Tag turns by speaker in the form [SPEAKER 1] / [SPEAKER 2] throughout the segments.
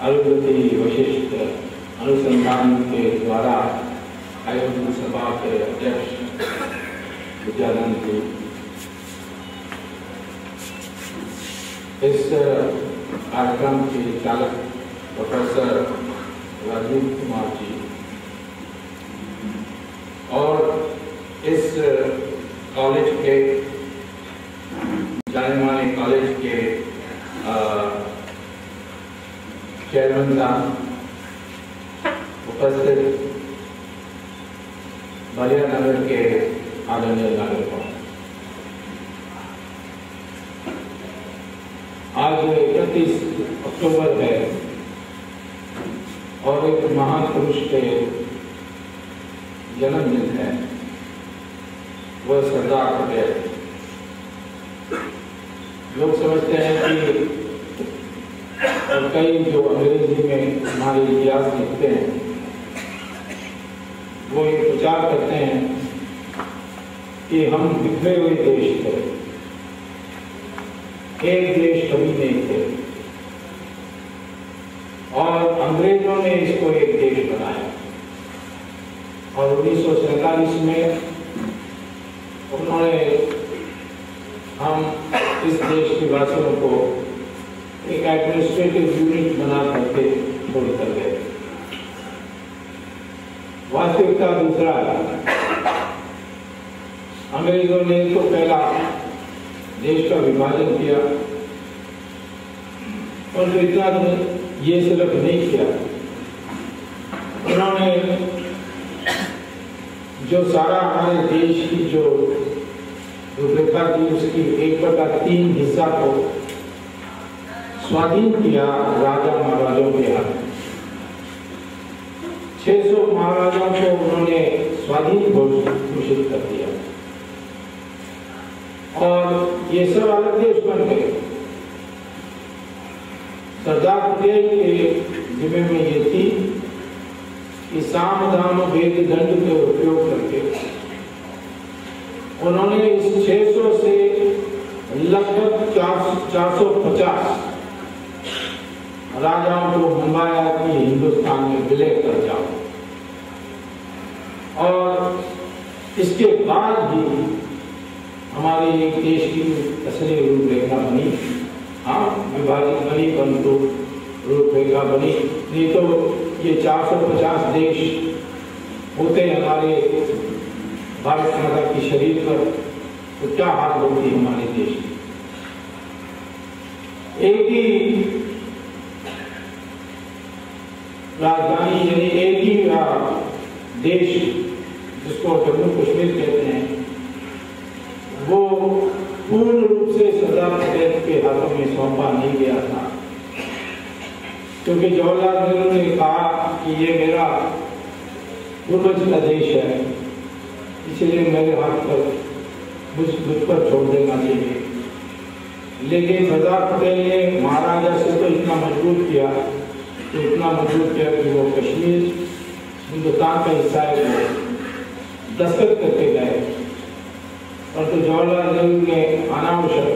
[SPEAKER 1] अरुंधति वशिष्ठ अनुसंधान के द्वारा आयोजन सभा के अध्यक्ष विद्यानंद जी, इस कार्यक्रम के चालक प्रोफेसर राजीव कुमार जी और इस कॉलेज के जाने माने कॉलेज के चेयरमैन साहब, उपस्थित बलिया नगर के आदरणीय नागरिकों, आज 31 अक्टूबर है और एक महान पुरुष के जन्मदिन है, वह सरदार पटेल। लोग समझते हैं कि और कई जो अंग्रेजी में हमारे इतिहास लिखते हैं वो ये प्रचार करते हैं कि हम बिखरे हुए देश थे, एक देश कभी नहीं थे और अंग्रेजों ने इसको एक देश बनाया और 1947 में उन्होंने हम इस देश के वासियों को एक एडमिनिस्ट्रेटिव यूनिट बना करके छोड़ कर गए। वास्तविकता दूसरा है। अंग्रेजों ने तो पहला देश का विभाजन किया और इतना ये सिर्फ नहीं किया, उन्होंने जो सारा हमारे देश की जो रूपरेखा थी उसकी 1/3 हिस्सा को स्वाधीन किया राजा महाराजाओं के हाथ। 600 महाराजाओं को उन्होंने स्वाधीन घोषित कर दिया और ये सब अलग देश बन गए। सरदार पटेल के जिम्मे में ये थी कि साम दाम वेद दंड के उपयोग करके उन्होंने इस 600 से लगभग 450 राजाओं को मंगवाया कि हिंदुस्तान में विलय कर जाओ और इसके बाद भी हमारे एक देश की असली रूपरेखा बनी। हाँ, विभाजित बनी परंतु रूपरेखा बनी, नहीं तो ये 450 देश होते हमारे भारत माता की शरीर पर तो क्या हाल होती हमारे देश की। एक ही राजधानी यानी एक ही देश जिसको जम्मू कश्मीर कहते हैं, वो पूर्ण रूप से सरदार पटेल के हाथों में सौंपा नहीं गया था, क्योंकि जवाहरलाल नेहरू ने कहा कि ये मेरा पूर्वज का देश है, इसलिए मेरे हाथ पर मुझ पर छोड़ देना चाहिए। लेकिन सरदार पटेल ने महाराजा से तो इतना मजबूर किया कि वो कश्मीर हिंदुस्तान का हिस्सा है दस्तखत करके गए, और तो जवाहरलाल नेहरू ने अनावश्यक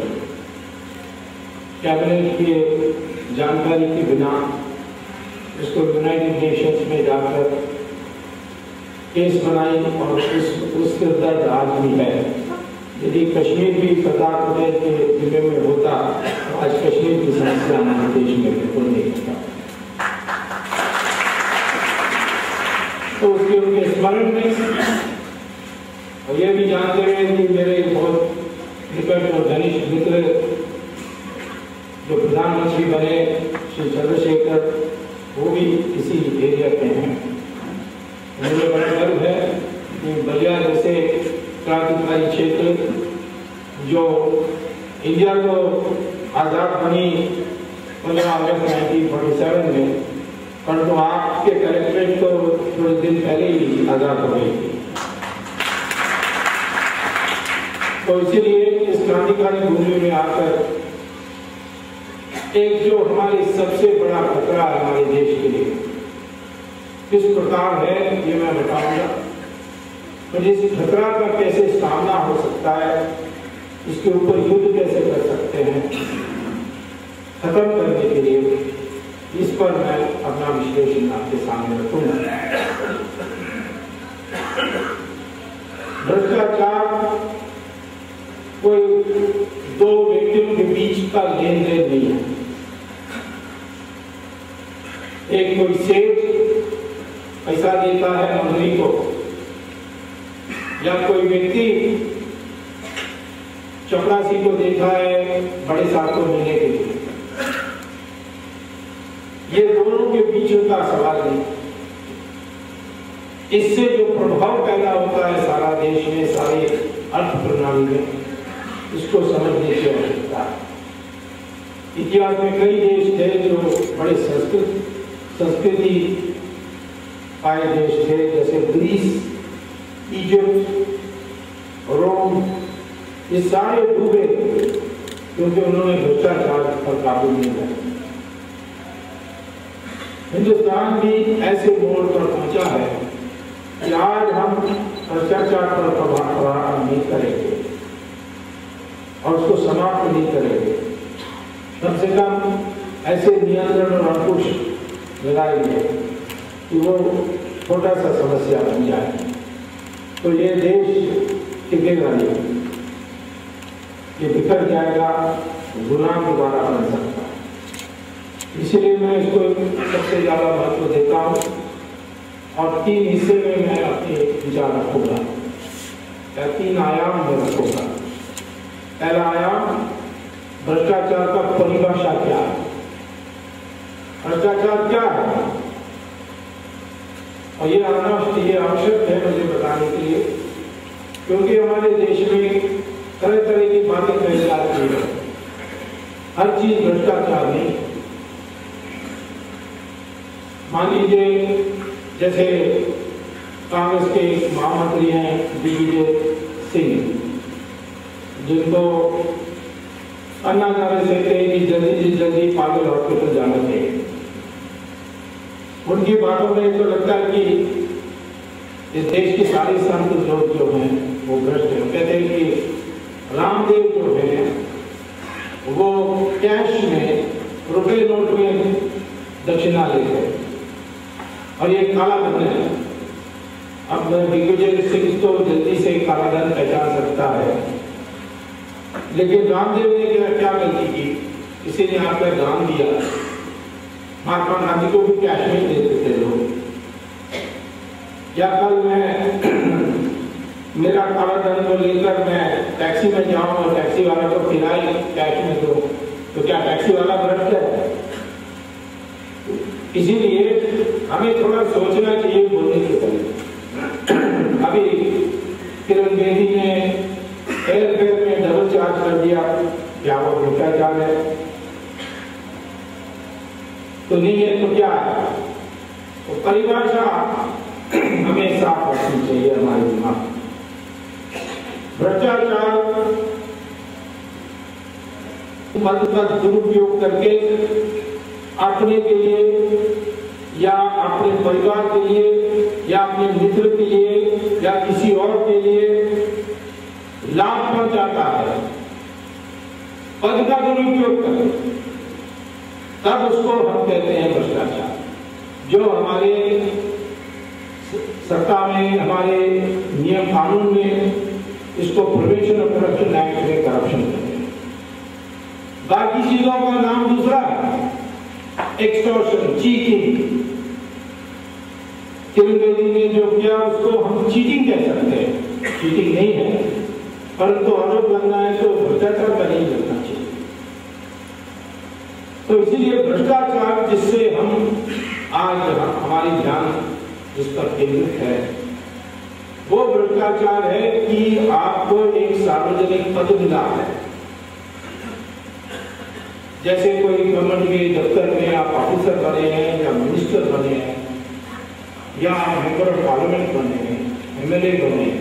[SPEAKER 1] कैबिनेट की जानकारी के बिना उसको यूनाइटेड नेशंस में जाकर केस बनाई और उसके दर्द आज भी है। यदि कश्मीर भी सरदार पटेल के जिम्मे में होता तो आज कश्मीर की समस्या हमारे देश में बिल्कुल नहीं होता। तो उसके उनके स्मरण में और ये भी जानते हुए कि मेरे बहुत निकट और घनिष्ठ मित्र जो प्रधानमंत्री बने श्री चंद्रशेखर, वो भी इसी एरिया के हैं। मुझे बड़ा गर्व है कि बलिया जैसे क्रांतिकारी क्षेत्र जो इंडिया को आज़ाद बनी 15 अगस्त 1947 में, परंतु आपके कलेक्ट्रेट तो थोड़े दिन पहले ही आज़ाद हो गई थी। तो इसीलिए इस क्रांतिकारी भूमि में आकर एक जो हमारी सबसे बड़ा खतरा है हमारे देश के लिए किस प्रकार है ये मैं बताऊंगा। तो इस खतरा का कैसे सामना हो सकता है, इसके ऊपर युद्ध कैसे कर सकते हैं खत्म करने के लिए, इस पर मैं एप्लीकेशन आपके सामने रखूंगा। भ्रष्टाचार कोई दो व्यक्तियों के बीच का लेन देन नहीं है। एक कोई सेठ पैसा देता है मंत्री को, या कोई व्यक्ति चपरासी को देखा है बड़े साहब को मिलने के लिए। ये दोनों के बीच का सवाल नहीं। इससे जो प्रभाव पैदा होता है सारा देश में, सारी अर्थ प्रणाली में, इसको समझने की आवश्यकता है। इतिहास में कई देश थे जो बड़े संस्कृति पाए देश थे, जैसे ग्रीस, इजिप्ट, रोम। ये सारे डूबे क्योंकि उन्होंने भ्रष्टाचार पर काबू नहीं किया। हिंदुस्तान भी ऐसे मोड़ पर पहुंचा है कि आज हम भ्रष्टाचार पर प्रभाव नहीं करेंगे और उसको समाप्त नहीं करेंगे। कम से कम ऐसे नियंत्रण और अंकुश लगाएंगे कि वो छोटा सा समस्या बन जाए, तो ये देश टिकेगा नहीं, ये बिखर जाएगा, गुलाम दोबारा बन सकता है। इसलिए मैं इसको सबसे ज्यादा महत्व देता हूँ और 3 हिस्से में मैं अपने विचार रखूंगा या 3 आयाम में रखूंगा। पहला आयाम, भ्रष्टाचार का परिभाषा क्या है, भ्रष्टाचार क्या है, और ये आवश्यक है मुझे बताने के लिए, क्योंकि हमारे देश में तरह तरह की बातें कही जाती है। हर चीज भ्रष्टाचार नहीं। मान लीजिए जैसे कांग्रेस के महामंत्री हैं दिग्विजय सिंह, जिनको अन्ना जाने से थे कि जल्दी पागल हॉस्पिटल जाना चाहिए। उनकी बातों में तो लगता है कि इस देश की सारी संत जो हैं वो भ्रष्ट हैं। कहते हैं कि रामदेव जो है वो कैश में, रुपए नोट में दक्षिणा लेते हैं और ये काला धन है। अब दिग्विजय सिंह तो जल्दी से काला धन पहचान सकता है, लेकिन रामदेव ने क्या गलती की, किसी ने आपका दान दिया। महात्मा गांधी को भी कैश में देते थे लोग। या कल मैं मेरा काला धन को लेकर मैं टैक्सी में जाऊं और टैक्सी वाला को किराए कैश में दो, तो क्या टैक्सी वाला भ्रष्ट है? इसीलिए हमें थोड़ा सोचना चाहिए बोलने के पहले। अभी किरण बेदी ने एयरफेयर में डबल चार्ज कर दिया, क्या वो भ्रष्टाचार है? तो नहीं है तो क्या है? तो परिभाषा हमें साफ रखनी चाहिए हमारे दिमाग। भ्रष्टाचार पद का दुरुपयोग करके अपने के लिए या अपने परिवार के लिए या अपने मित्र के लिए या किसी और के लिए लाभ पहुंचाता है, पद का दुरुपयोग करके, तब उसको हम कहते हैं भ्रष्टाचार। जो हमारे सत्ता में, हमारे नियम कानून में इसको प्रिवेंशन ऑफ करप्शन एक्ट में करप्शन कहते हैं। बाकी चीजों का नाम दूसरा है, एक्सटॉर्शन, चीटिंग। किरण बेदी ने जो किया उसको हम चीटिंग कह सकते हैं, चीटिंग नहीं है, परंतु आरोप लगना है तो भ्रष्टाचार का नहीं लगना चाहिए। तो इसीलिए भ्रष्टाचार जिससे हम आज हमारी ध्यान जिस पर केंद्रित है, वो भ्रष्टाचार है कि आपको एक सार्वजनिक पद मिला है। जैसे कोई गवर्नमेंट के दफ्तर में आप ऑफिसर बने हैं या मिनिस्टर बने हैं या मेंबर ऑफ पार्लियामेंट बने हैं, एमएलए बने हैं,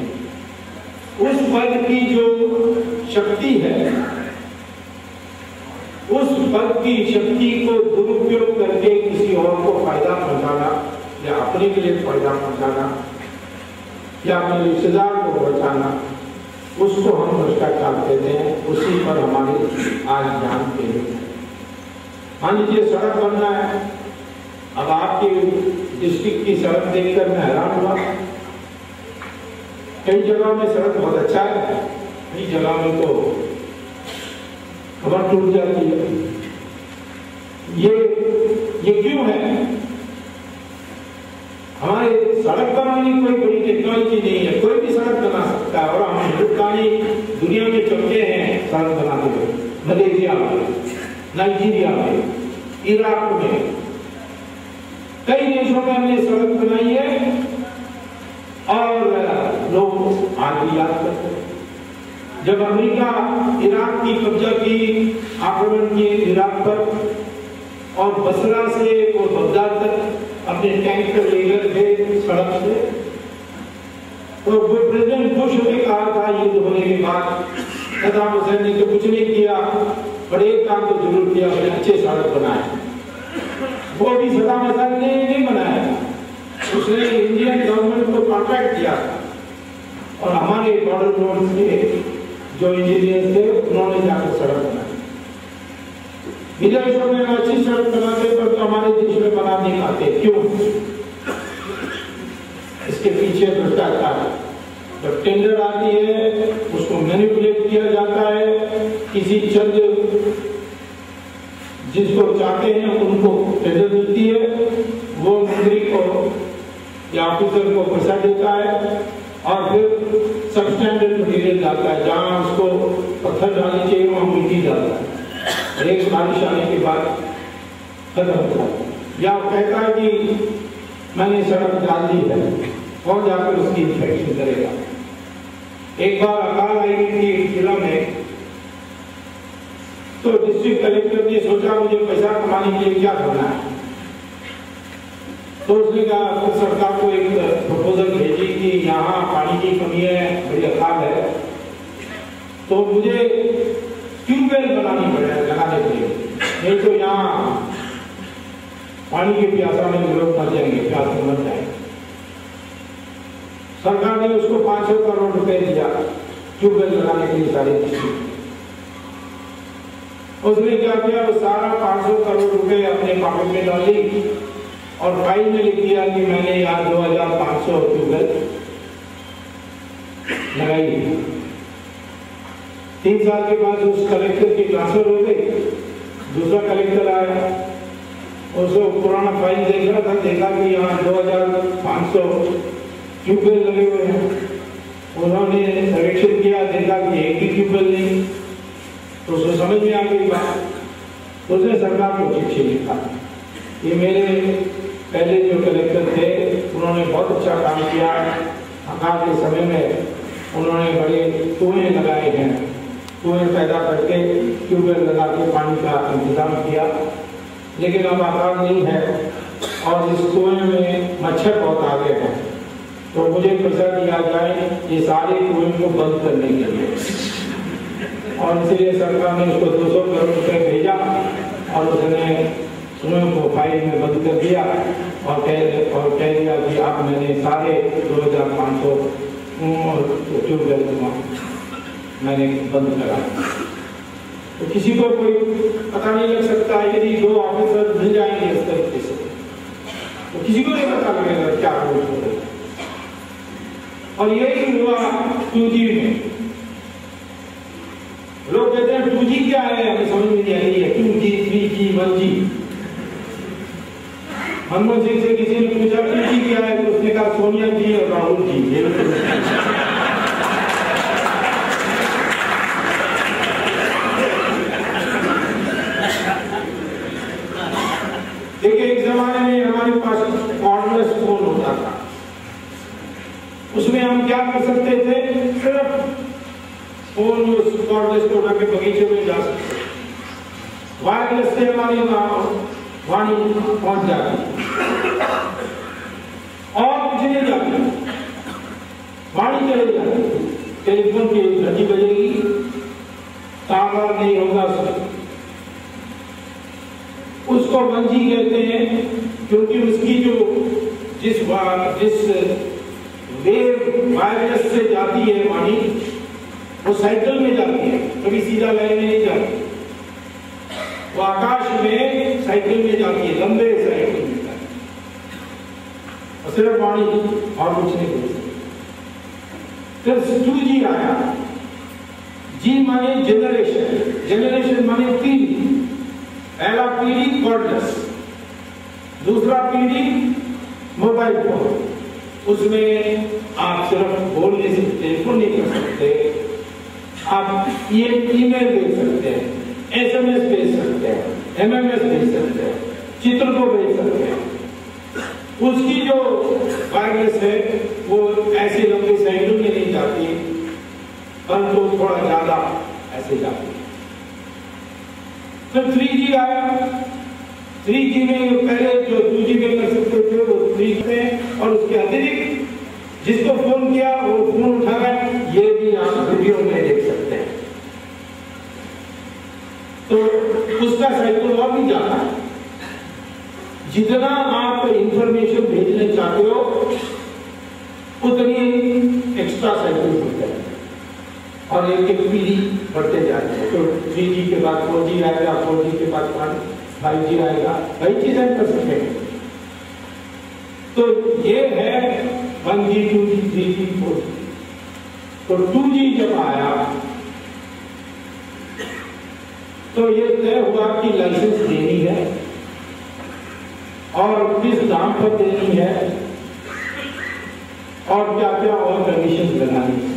[SPEAKER 1] उस पद की जो शक्ति है, उस पद की शक्ति को दुरुपयोग करके किसी और को फायदा पहुंचाना या अपने के लिए फायदा पहुंचाना या अपने रिश्तेदार को बचाना, उसको हम भ्रष्टाचार कहते हैं। उसी पर हमारे आज ध्यान केंद्रित है। मान लीजिए सड़क बनना है, अब आप आपकी डिस्ट्रिक्ट की सड़क देखकर मैं हैरान हुआ। कई जगह में सड़क बहुत अच्छा है, कई जगह में तो खबर टूट जाती है। ये क्यों है? हमारे सड़क बनाने की कोई बड़ी टेक्नोलॉजी नहीं है, कोई भी सड़क बना सकता है। और हम हिंदुस्तानी दुनिया में चलते हैं सड़क बनाते हुए, मलेशिया में, नाइजीरिया में, इराक में, कई देशों में हमने सड़क बनाई है और लोग आज याद करते हैं। जब अमेरिका इराक की कब्जा की, आक्रमण किए इराक पर, और बसरा से वो बगदाद तक अपने टैंकर ले गए थे सड़क से, तो प्रेसिडेंट बुश ने कहा था युद्ध होने के बाद, सद्दाम हुसैन ने तो कुछ नहीं किया, पर एक काम तो जरूर किया, उसने अच्छे सड़क बनाए। वो भी सद्दाम हुसैन ने नहीं बनाया, उसने इंडियन गवर्नमेंट को कॉन्ट्रैक्ट दिया और हमारे बॉर्डर रोड के जो इंजीनियर थे उन्होंने जाकर सड़क बनाई। विदेशों में अच्छी सड़क बनाते पर तो हमारे देश में बना नहीं पाते, क्यों? इसके पीछे भ्रष्टाचार। जब टेंडर आती है उसको मैनिपुलेट किया जाता है, किसी चंद जिसको चाहते हैं उनको टेंडर मिलती है, वो मंत्री को या ऑफिसर को पैसा देता है और फिर सबस्टैंडर्ड मटीरियल डालता है, जहां उसको पत्थर डालने चाहिए वहां मिट्टी डालता है, एक बारिश आने के बाद खत्म होता है। या कहता है कि मैंने सड़क डाल दी है, कौन जाकर उसकी इंस्पेक्शन करेगा? एक बार अकाल आई थी जिला में, तो डिस्ट्रिक्ट कलेक्टर ने सोचा मुझे पैसा कमाने के लिए क्या करना है, तो उसने कहा सरकार को एक प्रपोजल भेजी कि यहाँ पानी की कमी है, बड़ी अकाल है, तो मुझे ट्यूबवेल बनानी पड़ेगा लगाने के लिए, नहीं तो यहाँ पानी की प्यासा में लोग मर जाएंगे, प्यास में मर जाएंगे। सरकार ने उसको 500 करोड़ रुपए दिया ट्यूबवेल लगाने के लिए सारे डिस्ट्रिक्ट। उसने क्या किया, वो सारा 500 करोड़ रुपए अपने पॉकेट में डाली और फाइल में लिख दिया कि मैंने यहाँ 2500 ट्यूबवेल लगाई। 3 साल के बाद उस कलेक्टर की ट्रांसफर हो गई, दूसरा कलेक्टर आया, उसको पुराना फाइल देख रहा था, देखा कि यहाँ 2500 ट्यूबवेल लगे हुए हैं। उन्होंने सर्वेक्षण किया, देखा कि एक भी ट्यूबवेल नहीं, तो उसको समझ में आ गई बात, तो उसने सरकार को चिट्ठी लिखा कि मेरे पहले जो कलेक्टर थे उन्होंने बहुत अच्छा काम किया, अकाल के समय में उन्होंने बड़े कुएं लगाए हैं, कुएं पैदा करके ट्यूबवेल लगा के पानी का इंतजाम किया, लेकिन अब अकाल नहीं है और इस कुएं में मच्छर बहुत आ गए हैं, तो मुझे पैसा दिया जाए ये सारे कुएं को बंद करने के लिए। और इसलिए सरकार ने उसको 200 करोड़ रुपए भेजा और उसने कुएं को फाइल में बंद कर दिया और कह दिया कि अब मैंने सारे 2500 ट्यूबवेल मैंने बंद करा। तो किसी को कोई पता नहीं लग सकता है, यदि 2 ऑफिसर मिल जाएंगे इस तरीके से तो किसी को नहीं पता लगेगा क्या हो। और यही हुआ 2G में। लोग कहते हैं 2G क्या है, हमें समझ में नहीं आ रही है, 2G 3G 1G। Manmohan Singh से किसी ने पूछा 2G क्या है, तो उसने कहा सोनिया जी और राहुल जी। देखिए एक जमाने में हमारे पास कॉर्डलेस फोन होता था, उसमें हम क्या कर सकते थे, सिर्फ फोन कॉर्डलेस को उठा के बगीचे में जा सकते, वायरलेस से हमारी वाणी पहुंच जाती और कुछ नहीं जाती, वाणी चली जाती। टेलीफोन की घंटी बजेगी, टावर नहीं होगा उसको 1G कहते हैं, क्योंकि उसकी जो जिस वेव वायरलेस से जाती है वाणी, वो साइकिल में जाती है, कभी सीधा लाइन में नहीं जाती, वो आकाश में साइकिल में जाती है, लंबे साइकिल में जाती है। सिर्फ वाणी और कुछ नहीं बोल सकते। फिर 2G आया, जी माने जनरेशन, जनरेशन माने पीढ़ी। पहला पीढ़ी कॉर्डलेस, दूसरा पीढ़ी मोबाइल फोन, उसमें आप सिर्फ बोल नहीं सकते, फोन नहीं कर सकते, आप ये ईमेल भेज सकते हैं, SMS भेज सकते हैं, MMS भेज सकते हैं, चित्र को भेज सकते हैं। उसकी जो वायरलेस है वो ऐसे लंबी साइडों में नहीं जाती, परंतु तो थोड़ा ज्यादा ऐसे जाती है। फिर 3G आया, 3G में पहले जो 2G में कर सकते थे वो 3G में, और उसके अतिरिक्त जिसको फोन किया वो फोन उठा गया, ये भी आप वीडियो में देख सकते हैं। तो उसका साइकिल और भी ज्यादा है। जितना आप इंफॉर्मेशन भेजने चाहते हो उतनी एक्स्ट्रा साइकिल होते हैं और एक एक पीढ़ी बढ़ते जाते हैं। तो 3G के बाद 4G आएगा, 4G के बाद 5G आएगा, कई चीजें कर सकते हैं। तो ये है 1G, 2G, 3G, 4G। तो 2G जब आया तो ये तय हुआ कि लाइसेंस देनी है और किस दाम पर देनी है और क्या क्या और कंडीशन लगानी है।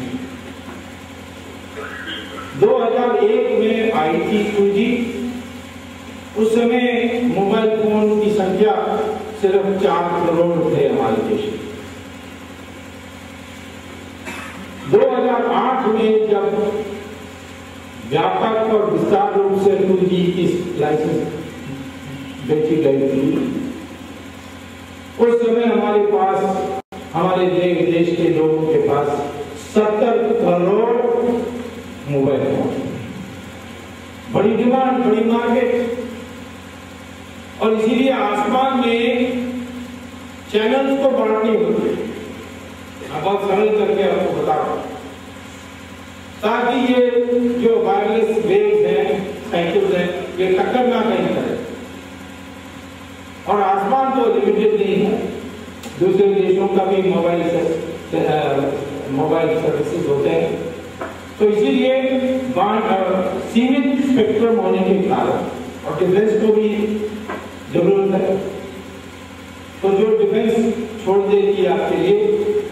[SPEAKER 1] 2001 में आई थी 2G। उस समय मोबाइल फोन की संख्या सिर्फ 4 करोड़ थे हमारे देश में। 2008 में जब व्यापक और विस्तार रूप से 2G की लाइसेंस बेची गई थी, उस समय हमारे पास, हमारे देश के लोगों के पास 70 करोड़ मोबाइल फोन, बड़ी डिमांड, बड़ी मार्केट। और इसीलिए आसमान में चैनल्स को बांटनी होती है। अब बहुत सरल करके आपको बता रहा हूं, ताकि ये जो वायरलेस वेव्स हैं, साइकिल्स हैं, ये टक्कर ना कहीं करें। और आसमान तो लिमिटेड नहीं है, दूसरे देशों का भी मोबाइल सर्विसेज होते हैं। तो इसीलिए सीमित स्पेक्ट्रम होने के कारण और डिफेंस को भी जरूरत है, तो जो डिफेंस छोड़ देगी आपके लिए,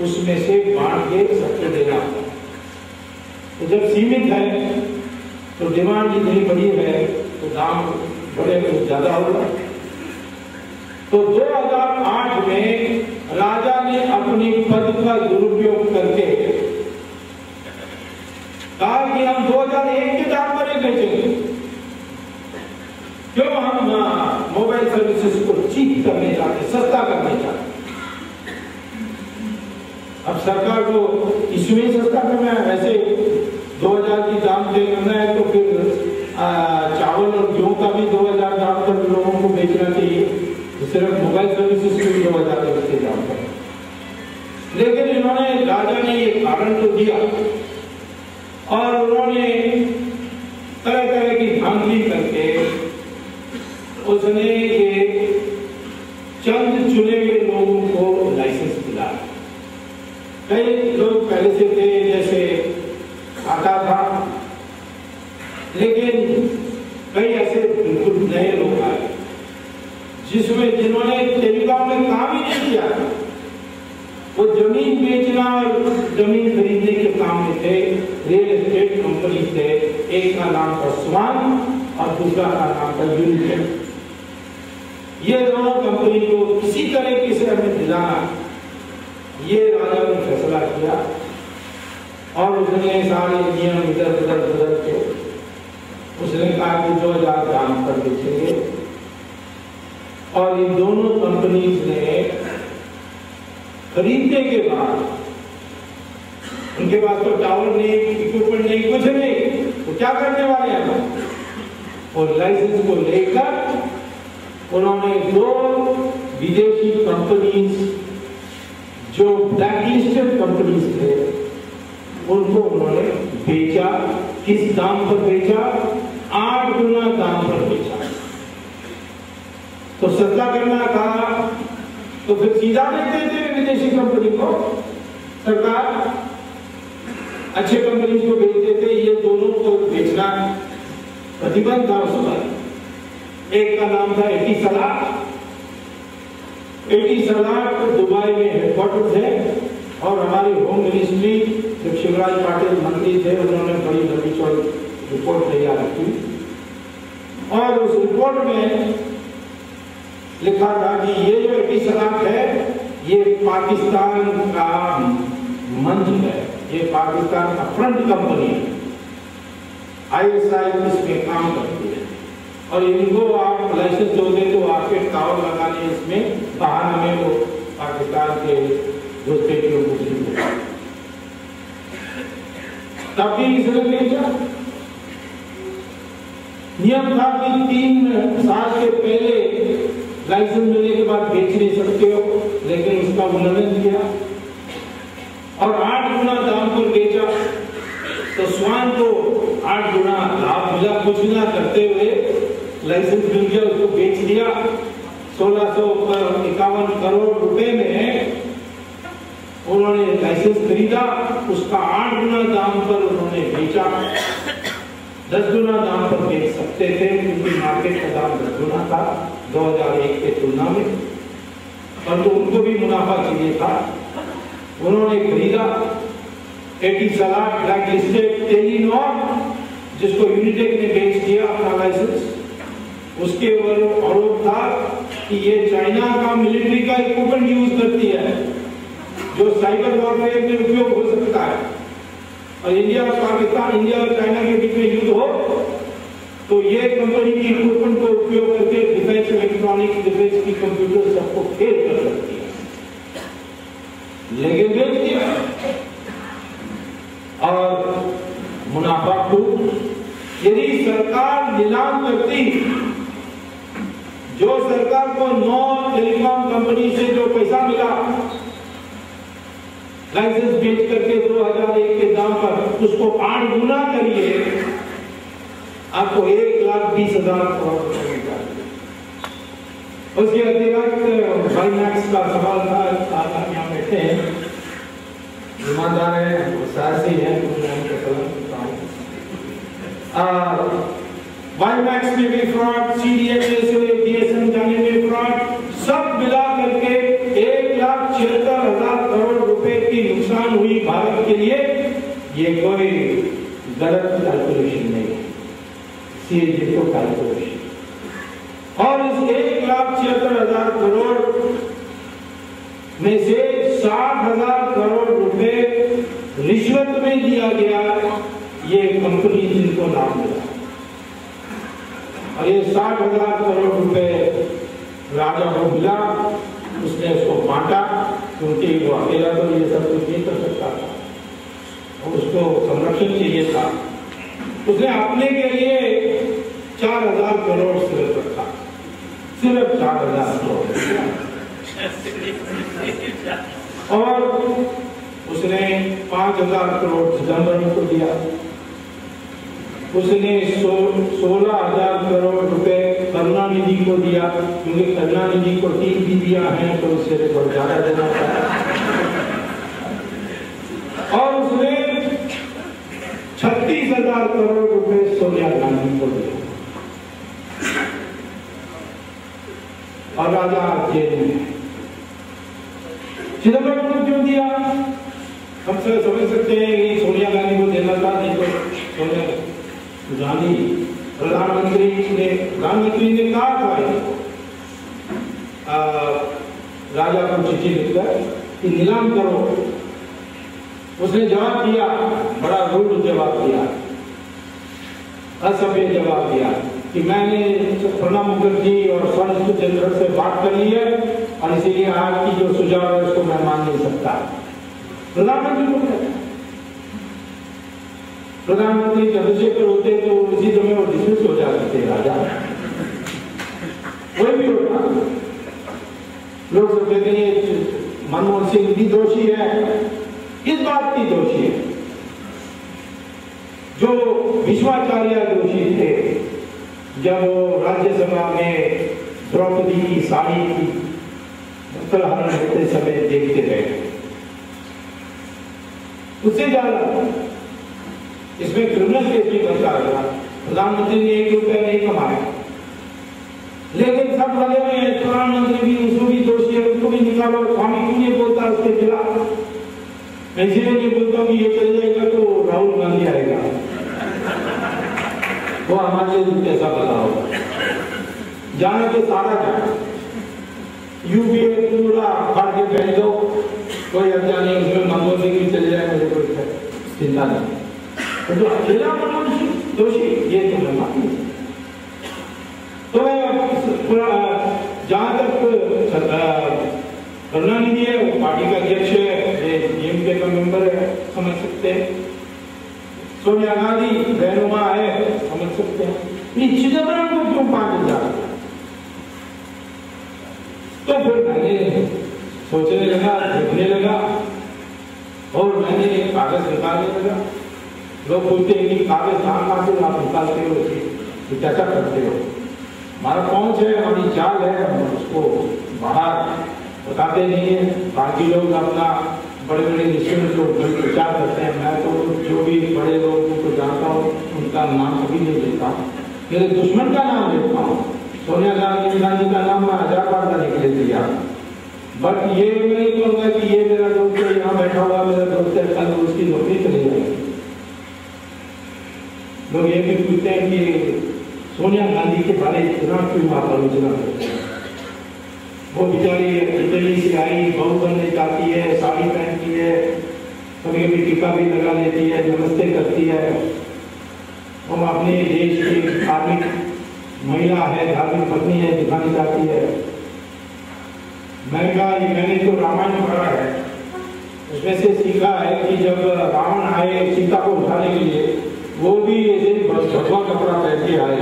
[SPEAKER 1] उसमें से बांट के सबको देना होता है। तो जब सीमित है तो डिमांड इतनी बड़ी है तो दाम बड़े कुछ ज्यादा होगा। तो 2008 में राजा ने अपनी पद का दुरुपयोग करके कहा कि हम 2001 के दाम पर बेचेंगे। क्यों हम मोबाइल सर्विसेज को चीप करने चाहते, सस्ता करने चाहते। अब सरकार को इसमें सस्ता करना है, वैसे 2000 की दाम तय करना है तो फिर चावल और गेहूं का भी 2000 दाम पर लोगों को बेचना चाहिए, तो सिर्फ मोबाइल सर्विसेज को भी 2000 के दाम पर। लेकिन इन्होंने, राजा ने ये कारण तो दिया और उन्होंने तरह तरह की धांधली करके उसने ये चंद चुने हुए लोगों को लाइसेंस दिला। कई लोग पहले से थे, जैसे आता था, लेकिन कई ऐसे बिल्कुल नए लोग आए जिन्होंने टेलीकॉम में काम ही नहीं किया। वो जमीन बेचना और जमीन खरीदने के काम में थे, रियल एस्टेट कंपनी थे। एक का नाम था स्वान और दूसरा का नाम था यूनिटेड। ये दोनों कंपनी को किसी तरह से हमें दिलाना, ये राजा ने फैसला किया और उसने सारे नियम इधर उधर बदल के उसने कहा कि 2000 दाम पर बेचेंगे। और इन दोनों कंपनीज ने खरीदने के बाद, उनके पास तो टावर नहीं, इक्विपमेंट नहीं, कुछ नहीं, वो क्या करने वाले हैं? और लाइसेंस को लेकर उन्होंने 2 विदेशी कंपनीज जो ब्लैकलिस्टेड कंपनीज थे, उनको उन्होंने बेचा। किस दाम पर बेचा? 8 गुना दाम पर बेचा। तो सस्ता करना था तो फिर सीधा बेच देते विदेशी कंपनी को, सरकार अच्छे कंपनी को बेच देते। ये दोनों को बेचना प्रतिबंध था उस पर। एक का नाम था एटिसलात। एटिसलात दुबई में हेडक्वार्टर है और हमारी होम मिनिस्ट्री जब शिवराज पाटिल मंत्री थे उन्होंने बड़ी लंबी चौड़ी रिपोर्ट तैयार की और उस रिपोर्ट में लिखा था कि ये जो एटिसलात है ये पाकिस्तान का मंच है, ये पाकिस्तान का फ्रंट कंपनी है, ISI इसमें काम करती है और इनको आप लाइसेंस दोगे तो आपके टावर लगाने इसमें बहाना में वो पाकिस्तान के दूसरे के लोग तब भी इसने बेचा। नियम था कि 3 साल के पहले लाइसेंस मिलने के बाद बेच नहीं सकते हो, लेकिन उसका उल्लंघन किया और 8 गुना दाम पर बेचा तो स्वान को 8 गुना लाभ मिला। कुछ ना करते हुए लाइसेंस मिल गया, उसको बेच दिया। 1651 करोड़ रुपए में उन्होंने लाइसेंस खरीदा, उसका 8 गुना दाम पर उन्होंने बेचा। 10 गुना दाम पर बेच सकते थे क्योंकि मार्केट का दाम 10 गुना था 2001 के तुलना में, परंतु उनको भी मुनाफा चाहिए था। उन्होंने खरीदा। एटिसलात ब्लैक लिस्टेड टेलीनॉर जिसको यूनिटेक ने बेच दिया अपना लाइसेंस। उसके ऊपर आरोप था कि ये चाइना का मिलिट्री का इक्विपमेंट यूज करती है जो साइबर वॉरफेयर में उपयोग हो सकता है और इंडिया और पाकिस्तान, इंडिया और चाइना के बीच में युद्ध हो तो ये कंपनी की इक्विपमेंट को उपयोग करके डिफेंस इलेक्ट्रॉनिक्स, डिफेंस की कंप्यूटर सबको फेल कर सकती है, लेकिन बेच दिया और मुनाफा खूब। यदि सरकार नीलाम करती, जो सरकार को 9 टेलीकॉम कंपनी से जो पैसा मिला लाइसेंस बेच करके 2001 के दाम पर, उसको 8 गुना करिए, आपको 1,20,000 करोड़ रुपए मिला। उसके अतिरिक्त वाईमैक्स का सवाल था, आप यहाँ बैठे हैं, ईमानदार है, साहसी है, वाईमैक्स में भी फ्रॉड, CDMA से DSM जाने में फ्रॉड, सब मिला करके 1,76,000 करोड़ रुपए की नुकसान हुई भारत के लिए। ये कोई गलत कैलकुलेशन नहीं है, CAG को कैलकुलेशन। और इस 1,76,000 करोड़ में से 60,000 करोड़ रुपए रिश्वत में दिया गया, ये कंपनी जिनको नाम मिला। और ये 60,000 करोड़ रुपए राजा को मिला, उसने उसको बांटा क्योंकि वो अकेला तो ये सब कुछ नहीं कर सकता था और उसको संरक्षण चाहिए था। उसने अपने के लिए 4,000 करोड़ सिर्फ रखा, सिर्फ 4,000 करोड़, और उसने 5,000 करोड़ चिदंबरम को दिया। उसने 16,000 करोड़ रुपए करुणानिधि को दिया क्योंकि करुणानिधि को टीवी दिया है तो उससे बहुत ज्यादा देना था। और उसने 36,000 करोड़ रुपए सोनिया गांधी को दिया और राजा जेल में। चिदंबरम को क्यों दिया? हम सब समझ सकते हैं कि सोनिया गांधी को देना था, नहीं तो सोनिया गांधी प्रधानमंत्री ने कहा था राजा को चिट्ठी लिखकर कि नीलाम करो। उसने जवाब दिया, बड़ा रूड जवाब दिया, असभ्य जवाब दिया कि मैंने प्रणब मुखर्जी और स्वर्ण चंद्र से बात कर ली है और इसीलिए आपकी जो सुझाव है उसको मैं मान नहीं सकता। प्रधानमंत्री को कहता, प्रधानमंत्री चंद्रशेखर होते तो इसी समय वो डिसमिस हो जाते थे राजा, कोई भी होता। लोग सब कहते हैं मनमोहन सिंह भी दोषी है, इस बात की दोषी है जो विश्वाचार्य दोषी थे जब वो राज्यसभा में द्रौपदी की साड़ी की उत्तराहरण होते समय देखते रहे। उससे ज्यादा इसमें क्रिमिनल केस भी बनता है। प्रधानमंत्री ने 1 रुपया नहीं कमाया, लेकिन सब लगे हुए हैं प्रधानमंत्री भी, उसको भी दोषी है, उसको भी निकालो। स्वामी क्यों नहीं बोलता उसके खिलाफ? मैं इसलिए नहीं बोलता हूँ कि ये चल जाएगा तो राहुल गांधी आएगा, वो हमारे लिए कैसा पता होगा। जाने के सारा जाए, यूपीए पूरा फाड़ के पहन दो, कोई हत्या नहीं, उसमें मनमोहन सिंह भी चले जाए, मुझे कोई चिंता नहीं। तो जो अकेला मनमोहन सिंह दोषी, ये तो मैं मानती हूँ। तो जहां तक करुणानिधि है, वो पार्टी का अध्यक्ष है, डीएमके का मेंबर है, समझ सकते हैं। सोनिया गांधी रहनुमा है, समझ सकते हैं। ये चिदंबरम को क्यों 5,000? तो फिर मैंने सोचने लगा, देखने लगा, और मैंने एक कागज निकालने लगा। लोग पूछते हैं कि कागज कहाँ से आप निकालते हो, तो क्या करते हो? हमारा पहुंच है, हमारी चाल है, हम उसको बाहर बताते नहीं है। बाकी लोग अपना बड़े बड़े निश्चय जो प्रचार करते हैं, मैं तो जो भी बड़े लोग को जानता हूँ उनका नाम कभी नहीं लेता हूँ, मेरे दुश्मन का नाम लेता हूँ। सोनिया गांधी का नाम मैं 1000 बार का निकले दिया, बट ये मैं नहीं कहूँगा कि ये मेरा दोस्त है, यहाँ बैठा हुआ मेरा दोस्त है, कल उसकी नौकरी चली जाएगी। लोग ये भी पूछते हैं कि सोनिया गांधी के बारे में इतना क्यों आप आलोचना करते हैं? वो बेचारी इटली से आई, बहू बनने जाती है, साड़ी पहनती है, कभी कभी टीका भी लगा लेती है, नमस्ते करती है। वो अपने देश की धार्मिक महिला है, धार्मिक पत्नी है, दिखानी चाहती है। मैंने जो रामायण पढ़ा है उसमें से सीखा है कि जब रावण आए सीता को उठाने के लिए, वो भी ऐसे भगवा कपड़ा पहन के आए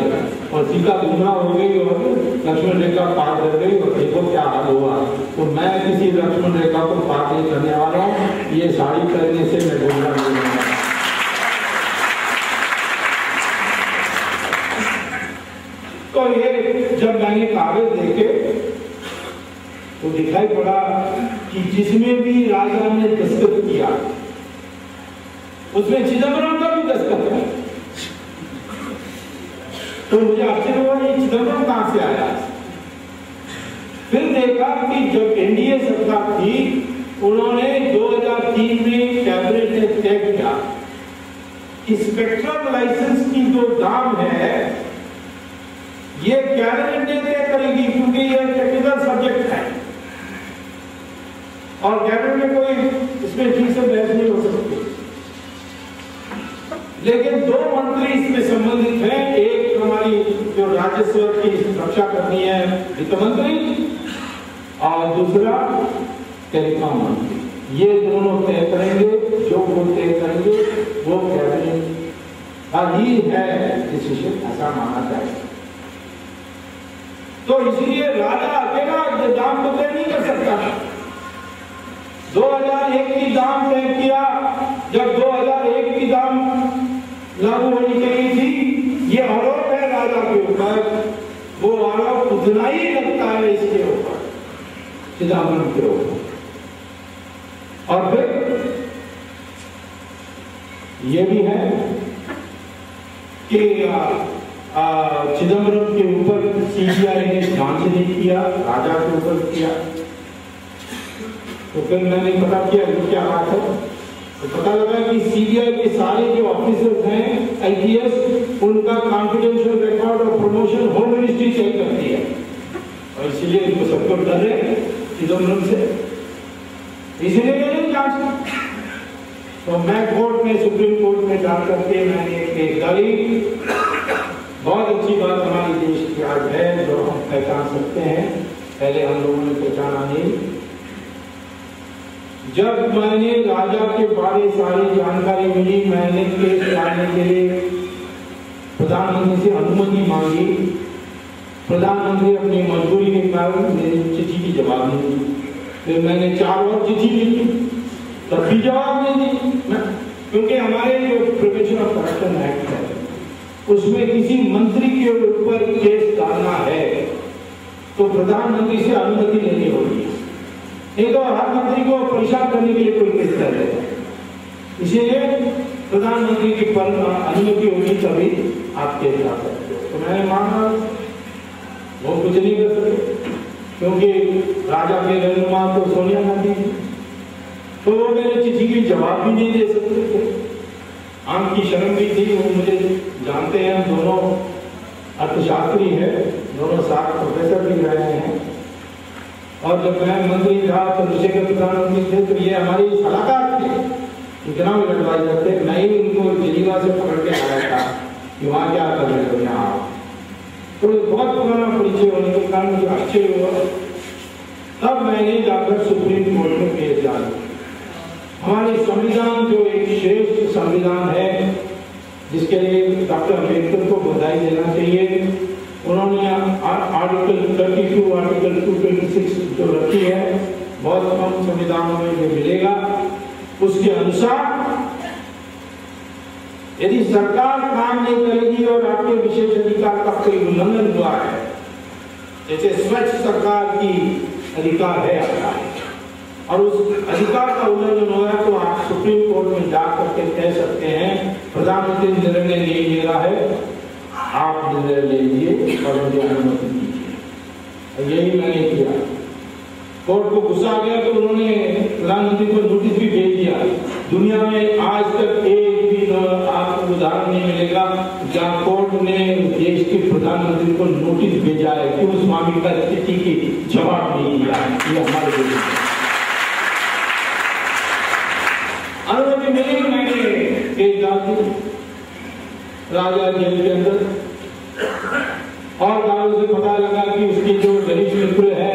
[SPEAKER 1] और सीता गुमराह हो गई और लक्ष्मण रेखा पार कर गई, और देखो क्या हाल हुआ। तो मैं किसी लक्ष्मण रेखा को पार नहीं करने वाला हूँ, ये साड़ी पहनने से मैं गुमराह नहीं हूँ। तो ये जब मैंने कागज देखे तो दिखाई पड़ा कि जिसमें भी राजा ने दस्तखत किया उसमें चिदंबरम का भी दस्तखत है। तो मुझे आश्चर्य हुआ ये चिदंबरम कहां से आया। फिर देखा कि जब एनडीए सरकार थी उन्होंने 2003 में कैबिनेट ने तय किया कि स्पेक्ट्रम लाइसेंस की जो दाम है ये कैबिनेट ने तय करेगी, क्योंकि ये टेक्निकल सब्जेक्ट है और कैबिनेट में कोई इसमें ठीक से बहस नहीं हो सकती। लेकिन 2 मंत्री इसमें संबंधित हैं, एक हमारी जो राजस्व की रक्षा करनी है वित्त मंत्री, और दूसरा टेलीकॉम मंत्री। ये दोनों तय करेंगे, जो वो तय करेंगे वो कैबिनेट का ही है डिसीजन, ऐसा माना जाए। तो इसलिए राजा अकेला दाम को तय नहीं कर सकता। 2001 की दाम तय किया, जब 2001 की दाम लागू होनी चाहिए थी, ये आरोप है राजा के ऊपर, वो आरोप उतना ही लगता है इसके ऊपर, चिदंबरम के ऊपर। और फिर ये भी है कि चिदंबरम के ऊपर सीबीआई ने जांच नहीं किया, राजा के ऊपर किया। तो फिर मैंने पता किया क्या बात है, तो पता लगा कि सीबीआई के सारे जो ऑफिसर्स हैं आईपीएस, उनका कॉन्फिडेंशियल रिकॉर्ड और प्रमोशन होम मिनिस्ट्री चेक करती है, और इसलिए इनको सबको डर है चिदंबरम से, इसलिए मैंने जांच। तो मैं कोर्ट में, सुप्रीम कोर्ट में जाकर करके मैंने एक डाली। बहुत अच्छी बात हमारी देश की आज है जो हम पहचान सकते हैं, पहले हम लोगों ने पहचाना नहीं। जब मैंने राजा के बारे सारी जानकारी मिली, मैंने केस लाने के लिए प्रधानमंत्री से अनुमति मांगी। प्रधानमंत्री अपनी मजबूरी के कारण मेरी चिट्ठी की जवाब नहीं दी। फिर मैंने 4 और चिट्ठी लिखी, तब भी जवाब नहीं दी, क्योंकि हमारे जो प्रिवेंशन ऑफ करप्शन एक्ट है उसमें किसी मंत्री के ऊपर केस डालना है तो प्रधानमंत्री से अनुमति लेनी होगी। पेशाब करने के लिए कोई केस कर देगा। इसीलिए प्रधानमंत्री की अनुमति होगी तभी आप केस ला सकते हो। तो मैंने माना वो कुछ नहीं कर सकते, क्योंकि राजा के रहनुमा तो सोनिया गांधी, तो वो मेरे चिट्ठी की जवाब भी नहीं दे सकते थे। आंख की शर्म भी थी। वो मुझे जानते हैं, दोनों अर्थशास्त्री है, दोनों साथ प्रोफेसर भी रहे हैं। और जब मैं मंत्री था तो दूसरे के प्रधानमंत्री थे, तो ये हमारी सलाहकार थे, इतना भी एडवाइज करते। मैं ही उनको जिनेवा से पकड़ के आया था कि वहाँ क्या कर रहे हो यहाँ। तो बहुत पुराना परिचय होने के कारण मुझे आश्चर्य हुआ। तब मैंने जाकर सुप्रीम कोर्ट में केस डाला। हमारे संविधान जो एक श्रेष्ठ संविधान है, जिसके लिए डॉक्टर अम्बेडकर को बधाई देना चाहिए। उन्होंने आर्टिकल 32, आर्टिकल 226 जो रखी है, बहुत कम संविधानों में जो मिलेगा। उसके अनुसार यदि सरकार काम नहीं करेगी और आपके विशेष अधिकार का कोई उल्लंघन हुआ है, जैसे स्वच्छ सरकार की अधिकार है आपका, और उस अधिकार का उल्लंघन हो है, तो आप सुप्रीम कोर्ट में जाकर के कह सकते हैं प्रधानमंत्री निर्णय नहीं ले रहा है, आप निर्णय ले लीजिए और मुझे अनुमति दीजिए। यही मैंने किया। कोर्ट को गुस्सा आ गया तो उन्होंने प्रधानमंत्री को नोटिस भी भेज दिया। दुनिया में आज तक एक भी आपको उदाहरण नहीं मिलेगा जहां कोर्ट ने देश के प्रधानमंत्री को नोटिस भेजा है कि उस मामले का चिट्ठी की जवाब नहीं दिया। ये हमारे देश में अनुमति मिली। मैंने केस डाल दी राजा जेल के अंदर, और दारों से पता लगा कि उसके जो घनिष्ठ मित्र है,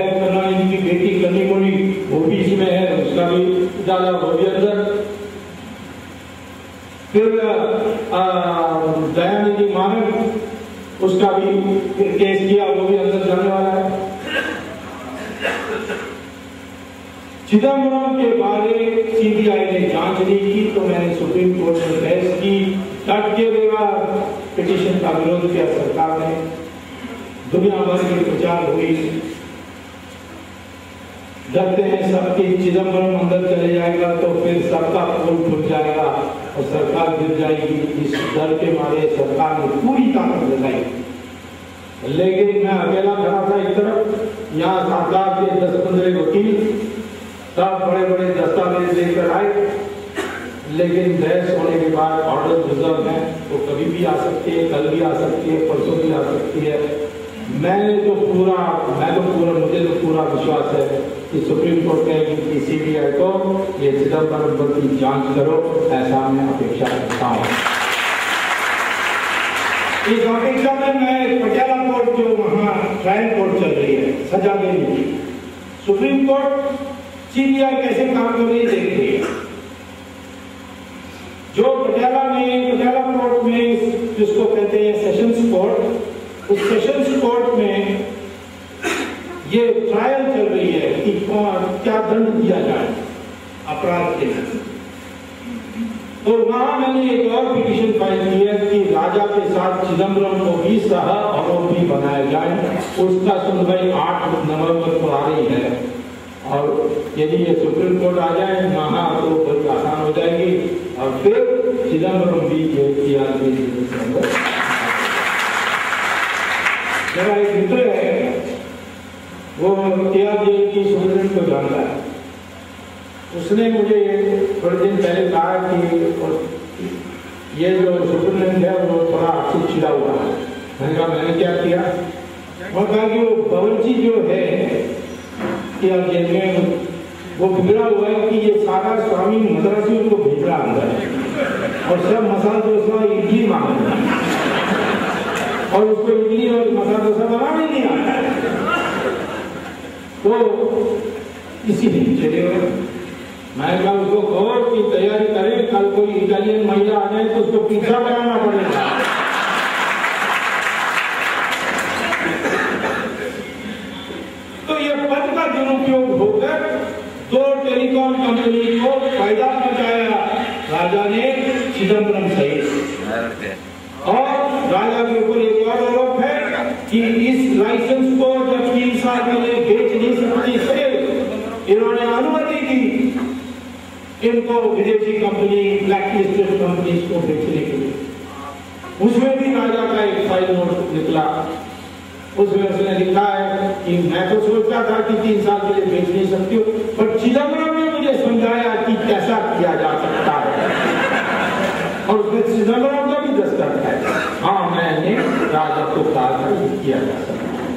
[SPEAKER 1] इनकी बेटी कन्नी मोनी, वो भी इसमें है, उसका भी डाला, वो भी अंदर। फिर दयानिधि मानव, उसका भी केस किया, वो भी अंदर जाने वाला है। चिदम्बरम के बारे सीबीआई ने जांच नहीं की, तो मैंने सुप्रीम कोर्ट में बहस की। तट के देगा पिटीशन का विरोध किया सरकार ने, दुनिया भर की प्रचार हुई। डरते हैं सबके चिदम्बरम अंदर चले जाएगा तो फिर सबका पोल फूट जाएगा और सरकार गिर जाएगी। इस डर के मारे सरकार ने पूरी ताकत लगाई, लेकिन मैं अकेला खड़ा था एक तरफ, यहाँ सरकार के 10-15 वकील सब बड़े बड़े दस्तावेज लेकर आए। लेकिन बहस होने के बाद ऑर्डर रिजर्व है, तो कभी भी आ सकती है, कल भी आ सकती है, परसों भी आ सकती है। मुझे तो पूरा विश्वास है कि सुप्रीम कोर्ट कहेगी कि सीबीआई को ये चिदम्बरम पर की जांच करो, ऐसा मैं अपेक्षा करता हूँ। इस अपेक्षा में मैं पटियाला कोर्ट, जो वहाँ ट्रायल कोर्ट चल रही है, सजा देने की, सुप्रीम कोर्ट सीबीआई कैसे काम कर रही है देख रही है। जो पटियाला कोर्ट में, जिसको कहते हैं सेशंस कोर्ट, उस सेशंस कोर्ट में ये ट्रायल चल रही है कि क्या दंड दिया जाए अपराध के लिए। तो वहां मैंने एक और पिटीशन फाइल की है कि राजा के साथ चिदम्बरम को भी सह आरोपी बनाया जाए। उसका सुनवाई 8 नवंबर को आ रही है, और यदि ये सुप्रीम कोर्ट आ जाए वहां तो बहुत आसान हो जाएगी, और फिर चिदम्बरम भी जेल के अंदर। मेरा एक मित्र है, वो जेल की सुप्रीम को जानता है। उसने मुझे थोड़े दिन पहले कहा कि ये जो सुप्रीम है वो थोड़ा आपसे छिड़ा हुआ है। मैंने कहा मैंने क्या किया? वो कहा कि वो बावर्ची जो है कि अब जेल में वो बिगड़ा हुआ है कि ये सारा स्वामी मद्रासी उनको भेज रहा अंदर है, और सब मसाला डोसा इडली मांग रहे हैं, और उसको इडली और मसाला डोसा बनाने नहीं आता है। तो इसीलिए चले हुए। मैं कहा उसको कहो कि तैयारी करें, कल कोई इटालियन महिला आ जाए तो उसको पिज्जा बनाना पड़ेगा। तो ये पद का दुरुपयोग होकर 2 टेलीकॉम कंपनी को फायदा पहुंचाया राजा ने, चिदम्बरम सहित। और राजा के ऊपर एक और आरोप है कि इस लाइसेंस को जब 3 साल पहले बेच नहीं सकती थे, इन्होंने अनुमति दी इनको विदेशी कंपनी, ब्लैक लिस्टेड कंपनीज को बेचने के लिए। उसमें भी राजा का एक फाइल नोट निकला, उसमें उसने लिखा है कि मैं तो सोचता था कि 3 साल के लिए बेच नहीं सकती हो, पर चिदम्बरम ने मुझे समझाया कि कैसा किया जा सकता है, और उसमें चिदम्बरम का भी दस्तखत है, हाँ मैंने राजा को कहा था किया जा सकता है।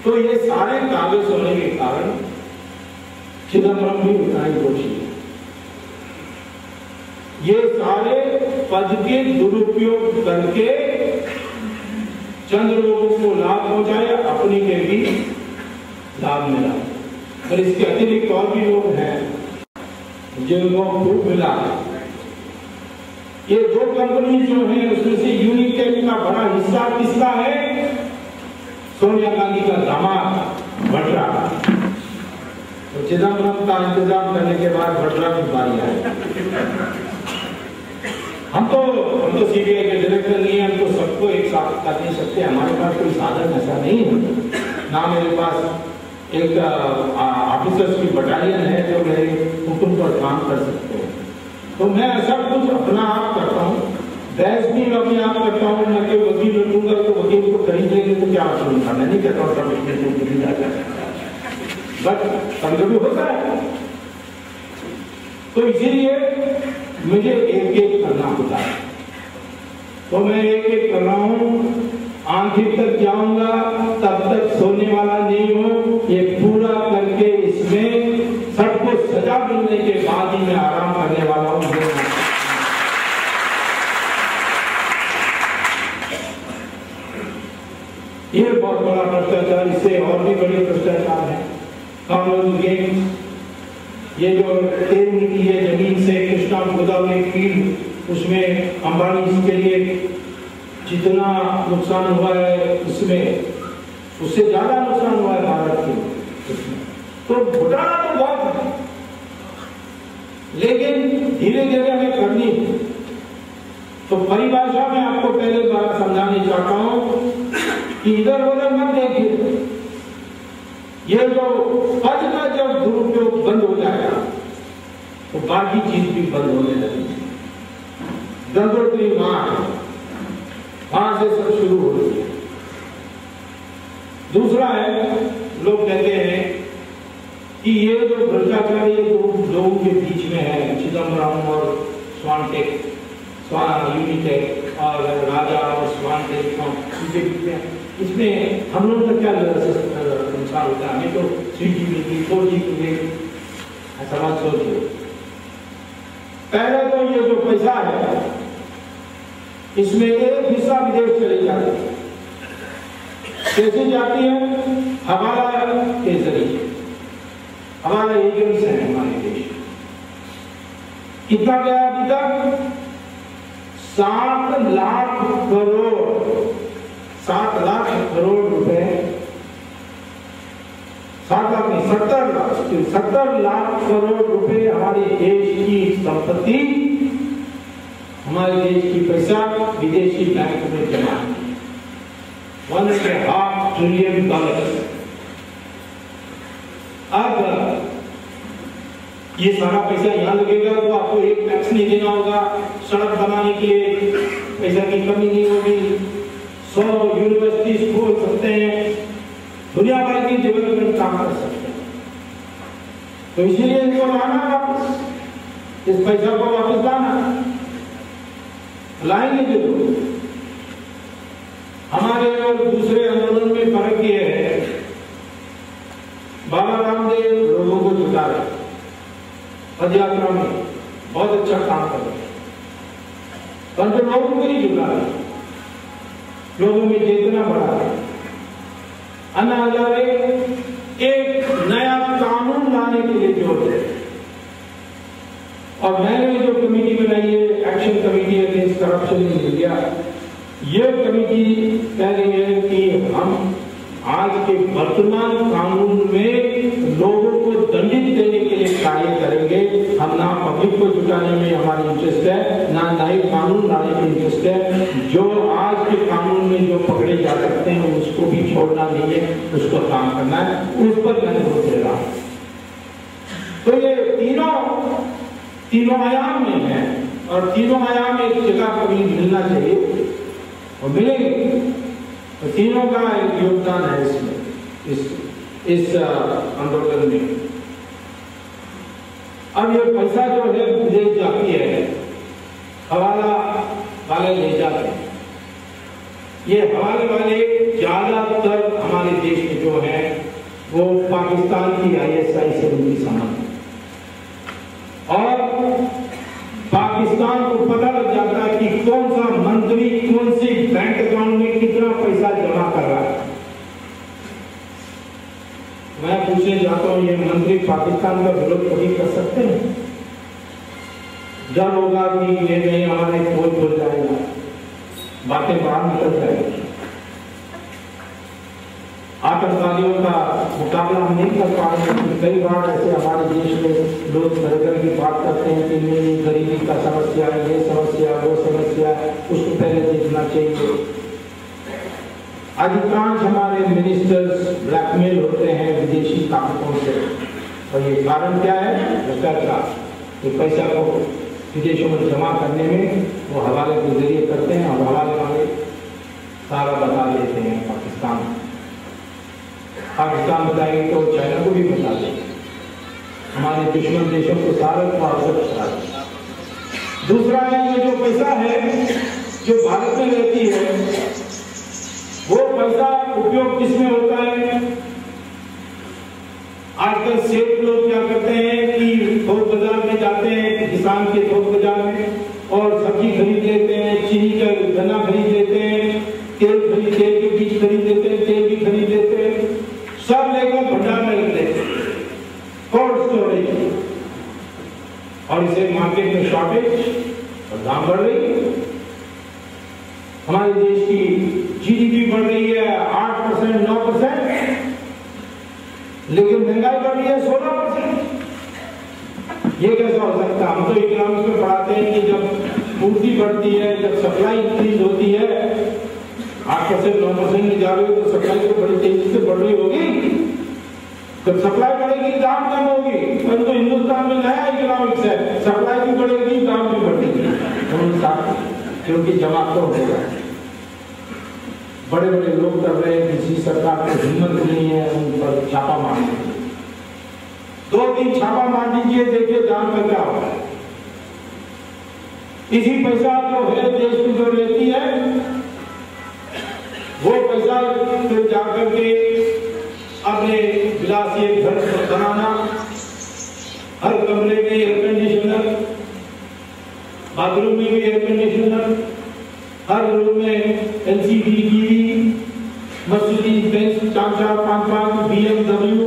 [SPEAKER 1] तो ये सारे कागज होने के कारण चिदम्बरम भी उतना ही दोषी है। ये सारे पद के दुरुपयोग करके चंद लोगों को लाभ पहुंचाया, अपने के भी लाभ मिला। और इसके अतिरिक्त और भी लोग हैं जिनको खूब मिला। ये 2 कंपनी जो है उसमें से यूनिटेक का बड़ा हिस्सा किसका है? सोनिया गांधी का दामाद भटरा। तो चिदम्बरम का इंतजाम करने के बाद भटरा की बारी आई। हम तो सीबीआई के डायरेक्टर नहीं है, हम तो सबको एक साथ कर नहीं सकते, हमारे पास कोई साधन ऐसा नहीं है ना। मेरे पास एक ऑफिसर्स की बटालियन है जो मेरे हुक्म पर काम कर सकते हैं। तो मैं सब कुछ अपना आप करता हूँ, बहस भी अपने आप करता हूँ। मैं कोई वकील रखूंगा तो वकील को खरीद लेंगे तो क्या सुनूंगा, मैं नहीं कहता हूँ सब, बट कभी होता है। तो इसीलिए मुझे एक एक करना होता है, तो मैं एक एक कर रहा हूं। आखिर तक जाऊंगा तब तक सोने वाला नहीं हूं, ये पूरा करके इसमें सबको सजा मिलने के बाद ही मैं आराम करने वाला हूं। ये बहुत बड़ा भ्रष्टाचार, इससे और भी बड़े भ्रष्टाचार है। कॉमनवेल्थ गेम्स, ये जो तेल निकली है जमीन से, कृष्णा गोदावरी फील्ड, उसमें अंबानी के लिए जितना नुकसान हुआ है उसमें उससे ज्यादा नुकसान हुआ है भारत के। तो घोटाला तो बहुत है, लेकिन धीरे धीरे हमें करनी है। तो परिभाषा में आपको पहले बार समझाने चाहता हूं कि इधर उधर मत देखिए। ये जो पद का जब दुरुपयोग बंद हो जाएगा तो बाकी चीज भी बंद होने लगेगी। गंगोत्री वहां से सब शुरू हो रही है। दूसरा है, लोग कहते हैं कि ये जो भ्रष्टाचार ये दो लोगों के बीच में है, चिदम्बरम और स्वानटेक, यूनिटेक और राजा और स्वानटेक उनके बीच में, इसमें हम लोगों का क्या नुकसान होता है? हमें तो 3G मिली, 4G मिली, ऐसा मत सोचिए। पहले तो ये जो पैसा है इसमें एक हिस्सा विदेश चली जाती है। कैसे जाती है? हवाला के जरिए। हवाला एजेंट्स हैं हमारे देश। कितना गया अभी तक? 7 लाख करोड़, 7 लाख करोड़ रुपए, 7 लाख नहीं 70 लाख करोड़ रुपए हमारे देश की संपत्ति, हमारे देश की पैसा विदेशी बैंक में जमा है। $1.5 ट्रिलियन। अब ये सारा पैसा यहाँ लगेगा तो आपको एक टैक्स नहीं देना होगा, सड़क बनाने के लिए पैसा की कमी नहीं होगी, 100 यूनिवर्सिटीज खोल सकते हैं, दुनिया भर की डेवलपमेंट काम कर सकते हैं। तो इसीलिए इनको लाना वापस, इस पैसा को वापस लाना, लाएंगे जरूर। हमारे और दूसरे आंदोलन में फर्क ये है, बाबा रामदेव लोगों को जुटा रहे, पदयात्रा में बहुत अच्छा काम कर रहे, परंतु लोगों को नहीं जुटा रहे, लोगों में चेतना बढ़ा रहे। अन्ना हजारे एक नया कानून लाने के लिए जोर दे, और मैंने जो कमेटी बनाई है, action committee against corruption in India, ये कमेटी कह रही है कि हम आज के वर्तमान कानून में लोगों को दंडित देने के लिए कार्य करेंगे। हम ना पब्लिक को जुटाने में हमारी इंटरेस्ट है, ना नए कानून लाने में इंटरेस्ट है। जो आज के कानून में जो पकड़े जा सकते हैं उसको भी छोड़ना नहीं है, उसको काम करना है, उस पर मैं जोर दे रहा हूं। तो ये तीनों तीनों आयाम में है और तीनों आयाम एक जगह कभी मिलना चाहिए और मिलेंगे। तो तीनों का एक योगदान है इसमें, इस आंदोलन में। अब ये पैसा जो है विदेश जाती है, हवाला वाले ले जाते हैं। ये हवाले वाले ज्यादातर हमारे देश में जो है वो पाकिस्तान की ISI से उनकी संबंध है और पाकिस्तान को पता लग जाता है कि कौन सा मंत्री कौन सी बैंक अकाउंट में कितना पैसा जमा कर रहा है। मैं पूछने जाता हूं, ये मंत्री पाकिस्तान का विरोध कभी कर सकते हैं? डर होगा कि ये नहीं हमारे कोई भूल जाएगा, बातें बाहर निकल जाएगी। आतंकवादियों का मुकाबला हम नहीं कर पा रहे हैं। कई बार ऐसे हमारे देश में लोग सरकार की बात करते हैं कि नहीं गरीबी का समस्या, ये समस्या, वो समस्या, उसको पहले देखना चाहिए। अधिकांश हमारे मिनिस्टर्स ब्लैकमेल होते हैं विदेशी ताकतों से और ये कारण क्या है? भ्रष्टाचार। ये पैसा को विदेशों में जमा करने में वो हवाले के जरिए करते हैं और हवाले वाले सारा बता देते हैं पाकिस्तान बताएंगे तो चाइना को भी बता देंगे, हमारे दुश्मन देशों को सारे को अवसर बता देंगे। दूसरा है ये जो पैसा है जो भारत में रहती है वो पैसा उपयोग किसमें होता है? आजकल सेठ लोग क्या करते हैं कि थोक बाजार में जाते हैं, किसान के थोक बाजार में, और सब्जी खरीद लेते हैं, चीनी का गन्ना खरीद लेते हैं, तेल के बीज खरीद लेते हैं, तेल भी खरीद लेते हैं, सब लेकर भंडार में रख देते हैं, कोल्ड स्टोरेज, और इसे मार्केट में शॉर्टेज और दाम बढ़ रही है। हमारे देश की GDP बढ़ रही है 8%, 9%, लेकिन महंगाई बढ़ रही है 16%। ये कैसा हो सकता है? हम तो इकोनॉमिक्स में पढ़ाते हैं कि जब पूर्ति बढ़ती है, जब सप्लाई इंक्रीज होती है, 8%, 9% में जा रही हो तो सप्लाई तो बड़ी तेजी से बढ़ रही होगी। जब सप्लाई बढ़ेगी दाम कम होगी। परंतु हिंदुस्तान में नया इकोनॉमिक्स है, सप्लाई भी बढ़ेगी दाम भी बढ़ेगी, क्योंकि जमा तो होगा। बड़े बड़े लोग कर रहे हैं, किसी सरकार को हिम्मत नहीं है उन पर छापा मारने की। 2-3 छापा मार दीजिए, देखिए दाम का क्या होगा। इसी पैसा जो है देश में जो रहती है वो पैसा फिर जाकर के अपने विलासी घर बनाना, हर कमरे में एयर कंडीशनर, बाथरूम में भी एयर कंडीशनर, हर रूम में LCD TV, Mercedes Benz 4-4, 5-5 BMW,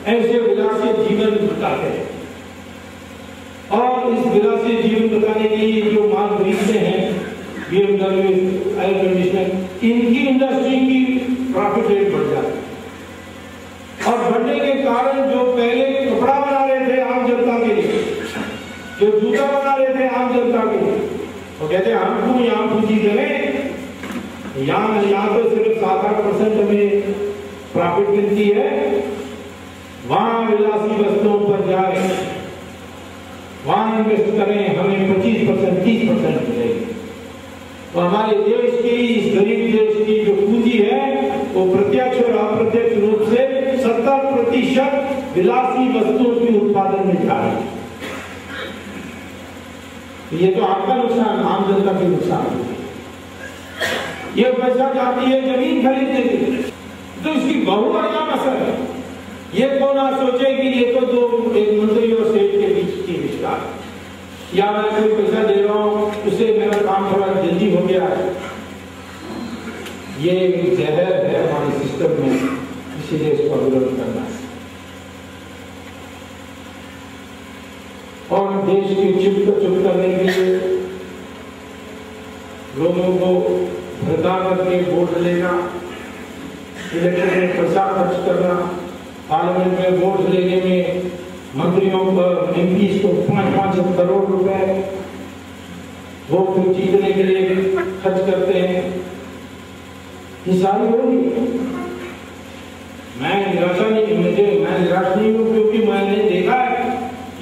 [SPEAKER 1] ऐसे विलासी जीवन बिताते हैं। और इस विलासी जीवन बिताने के लिए जो माल खरीदते हैं, BMW, एयर कंडीशनर, इनकी इंडस्ट्री की प्रॉफिट रेट बढ़ जाती है। और बढ़ने के कारण जो पहले कपड़ा बना रहे थे आम जनता के लिए, जो जूता बना रहे थे आम जनता के लिए, वो कहते हैं हम क्यों यहाँ पूंजी करें, यहाँ तो सिर्फ 7-8% हमें प्रॉफिट मिलती है, वहां विलासी वस्तुओं पर जाए, वहां इन्वेस्ट करें, हमें 25%, 30% मिलेगी। तो हमारे देश की, इस गरीब देश की जो पूंजी है वो प्रत्यक्ष और अप्रत्यक्ष रूप से 70% विलासी वस्तुओं के उत्पादन में जा रही है। ये तो आपका नुकसान, आम जनता के नुकसान। ये पैसा जाती है जमीन खरीदने के लिए, तो इसकी बहुआयाम असर है। ये कौन ना सोचे कि ये तो एक मंत्री और सेठ के बीच की रिश्ता है, या मैं कोई पैसा दे रहा हूं उससे मेरा काम थोड़ा जल्दी हो गया है। ये एक जहर है हमारे सिस्टम में, इसीलिए इसका विरोध करना है। और देश की चुप करने के लिए लोगों को भड़का करके वोट लेना, इलेक्शन में पैसा खर्च करना, पार्लियामेंट में वोट लेने में मंत्रियों पर MPs को 5-5 करोड़ रुपए वो फिर जीतने के लिए खर्च करते हैं। ये सारी होगी। मैं निराश नहीं हूँ, क्योंकि मैंने देखा है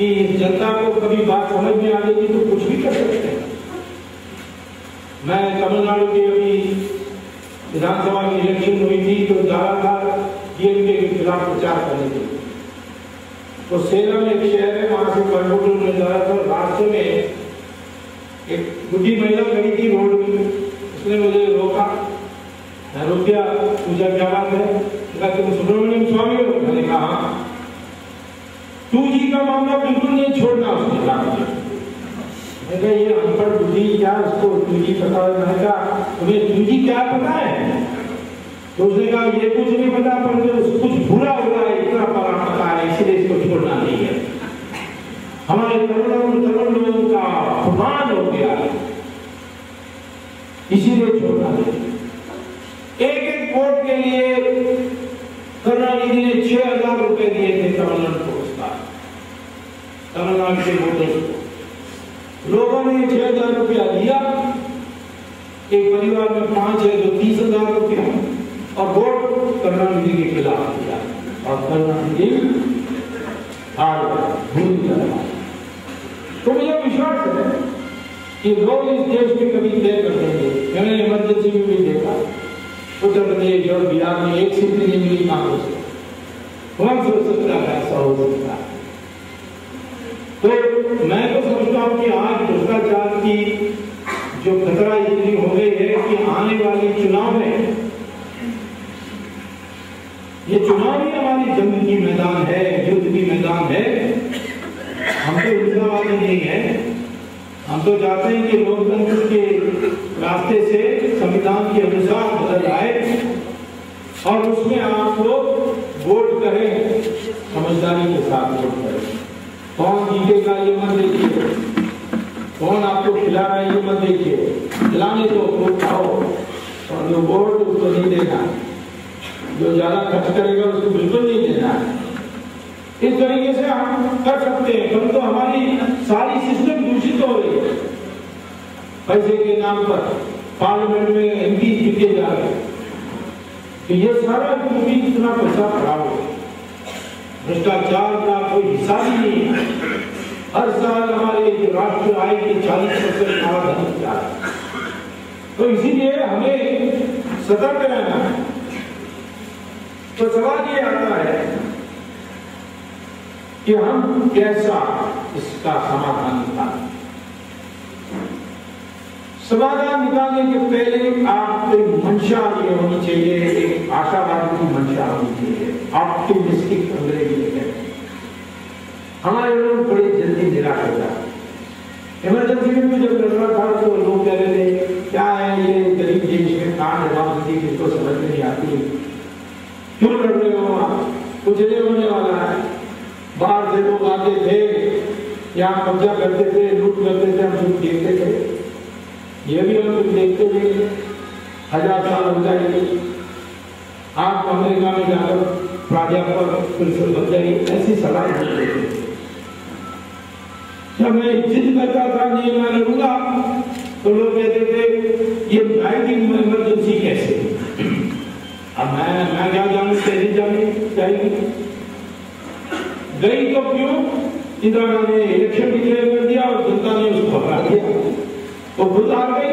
[SPEAKER 1] कि जनता को कभी बात समझ में आ गई तो कुछ भी कर सकते हैं। मैं तमिलनाडु के अभी विधानसभा की इलेक्शन हुई थी तो जा रहा था डीएमके के खिलाफ प्रचार करने के लिए। तो सेलम एक शहर है, वहां से कोयम्बटूर में जा रहा था। रास्ते में एक बुढ़ी महिला खड़ी थी रोड में, उसने मुझे रोका, मैं रुक गया, पूछा क्या बात है? कहा तुम सुब्रमण्यम स्वामी हो? मैंने कहा हाँ। 2G का मामला बिल्कुल नहीं छोड़ना। उसने कहा ये अनपढ़ बुद्धि क्या उसको 2G पता है? मैंने कहा तुम्हें 2G क्या पता है? तो उसने कहा ये कुछ नहीं पता, पर कुछ बुरा हो रहा है इतना पता है, इसलिए इसको छोड़ना नहीं है। हमारे तमिल लोगों का अपमान हो गया, इसीलिए छोड़ना नहीं। एक वोट के लिए करुणानिधि ने 6,000 रुपए दिए थे तमिलनाडु को, उसका तमिलनाडु के वोटर्स को। लोगों ने 6,000 रुपया दिया, एक परिवार में 5 है तो 30,000 रुपया, और वोट करुणानिधि के खिलाफ दिया, और करुणानिधि हार गए। तो मुझे विश्वास है कि लोग इस देश में कभी तय कर देंगे। मैंने इमरजेंसी में भी देखा, उत्तर प्रदेश और बिहार में एक सीट नहीं मिली कांग्रेस को। कौन सोच सकता है ऐसा हो सकता है? तो मैं तो समझता हूं कि आज भ्रष्टाचार की जो खतरा इतनी हो गई है कि आने वाले चुनाव में, ये चुनाव ही हमारी जंग की मैदान है, युद्ध की मैदान है। हम तो हिंसावादी नहीं है, हम तो चाहते हैं कि लोकतंत्र के रास्ते से संविधान के अनुसार बदल आए, और उसमें आप लोग वोट करें, समझदारी के साथ वोट करें। कौन जीतेगा ये मत देखिए, कौन आपको खिला रहा है ये मत देखिए, खिलाने तो वोट खाओ, और जो वोट उसको नहीं देना, जो ज्यादा खर्च करेगा उसको बिल्कुल नहीं देना। इस तरीके से हम कर सकते हैं, परंतु तो हमारी सारी सिस्टम दूषित हो रही है। पैसे के नाम पर पार्लियामेंट में MP जीते जा रहे हैं, तो ये सारा क्योंकि इतना पैसा खड़ा हो, भ्रष्टाचार का कोई हिसाब ही नहीं है। हर साल हमारे राष्ट्र आय के 40% धन जा रहा है। तो इसीलिए हमें सतर्क रहना है। तो सवाल ये आता है कि हम कैसा इसका समाधान निकालें। समाधान निकालने के पहले आपकी मंशा ये होनी चाहिए, एक आशावादी की मंशा होनी चाहिए, ऑप्टिमिस्टिक अंग्रेजी में कहते हैं। हमारे लोग बड़े जल्दी निराश हो जाते। इमरजेंसी में भी जब लड़ रहा था तो लोग कह रहे थे क्या है ये गरीब देश में कहां डेमोक्रेसी किसको समझ में नहीं आती, क्यों लड़ रहे हो आप, कुछ नहीं होने वाला है। बाहर से लोग आते थे, यहाँ कब्जा करते थे, लूट करते थे, हम सब देखते थे। ये भी हम लोग देखते थे, 1000 साल हो जाएंगे, आप अमेरिका में जाकर प्राध्यापक प्रिंसिपल बन जाएंगे, ऐसी सलाह देते थे। जब मैं जिद करता था नहीं मैं लड़ूंगा, तो लोग कहते थे ये आएगी इमरजेंसी कैसे। अब मैं क्या जानूं कैसे जाने जाएगी। गई तो क्यों? इंदिरा गांधी ने इलेक्शन डिक्लेयर कर दिया और जनता ने उसको हरा दिया, तो खुद हार गई।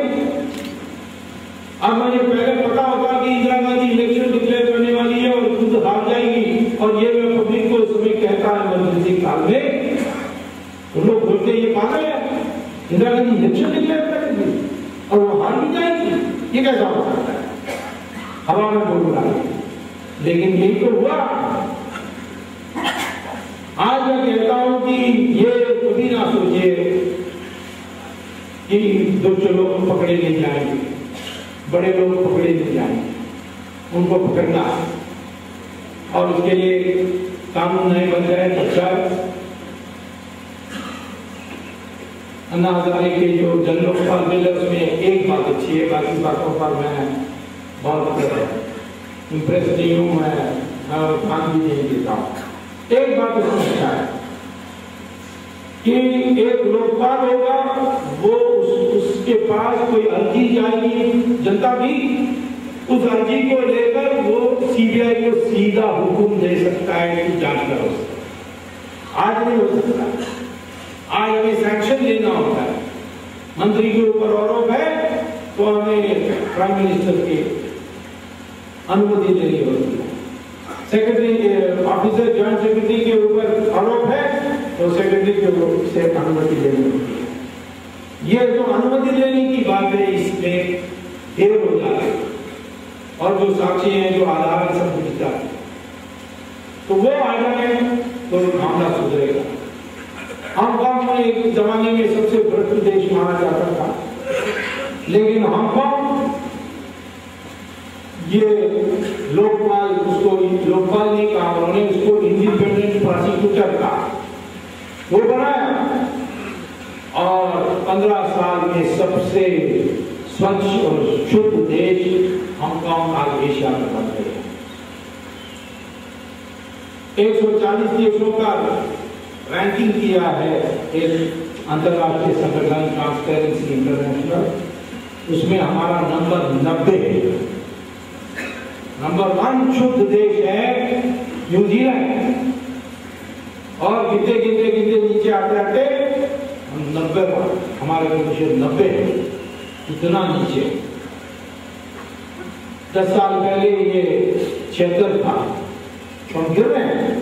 [SPEAKER 1] अब मुझे पहले पता होता कि इंदिरा गांधी इलेक्शन डिक्लेयर करने वाली है और खुद हार जाएगी, और ये मैं पब्लिक को उस समय कहता है इमरजेंसी काल में, तो लोग बोलते ये पागल है, इंदिरा गांधी इलेक्शन डिक्लेयर करेंगी और वो हार भी जाएगी, ये कैसा हो सकता है? हवा में बोल रहा है, लेकिन यही तो हुआ। आज मैं कहता हूं कि ये कभी ना सोचे कि दुष्ट लोग पकड़े नहीं जाएंगे, बड़े लोग पकड़े नहीं जाएंगे, उनको पकड़ना है। और उसके लिए कानून नहीं बन जाए तो शायद अन्ना हजारे के जो जन लोकपाल बिल है उसमें एक बात अच्छी है, बाकी बातों पर मैं बहुत इम्प्रेस नहीं हूँ, मैं ध्यान भी नहीं देता हूँ। एक बात उसमें अच्छा है कि एक लोकपाल होगा, वो उसके पास कोई अर्जी जाएगी, जनता की उस अर्जी को लेकर वो CBI को सीधा हुक्म दे सकता है कि जांच करो। आज नहीं हो सकता। आज हमें सैंक्शन लेना होता है, मंत्री के ऊपर आरोप है तो हमें प्राइम मिनिस्टर की अनुमति लेनी होती है। सेक्रेटरी ऑफिसर जॉइंट सेक्रेटरी के ऊपर आरोप है तो सेक्रेटरी के ऊपर से अनुमति लेनी होती है। ये जो अनुमति लेने की बात है इसमें देर हो जाती है और जो साक्षी हैं जो आधार है सब कुछ जाते हैं तो वो आ जाए तो मामला सुधरेगा। हांगकांग में एक जमाने में सबसे भ्रष्ट देश माना जाता था, लेकिन हांगकांग ये लोकपाल, उसको लोकपाल नहीं कहा उन्होंने, उसको इंडिपेंडेंट प्रोसिक्यूटर कहा, वो बनाया और 15 साल में सबसे स्वच्छ और शुद्ध देश हांगकांग आज एशिया में बन गया। 140 देशों का रैंकिंग किया है एक अंतर्राष्ट्रीय संगठन ट्रांसपेरेंसी इंटरनेशनल, उसमें हमारा नंबर 90 है। नंबर 1 शुद्ध देश है न्यूजीलैंड और गिनते गिनते गिनते नीचे आते आते हम 90 पर, हमारा पोजीशन 90 है, इतना नीचे। 10 साल पहले ये 76 था, हम गिर रहे हैं।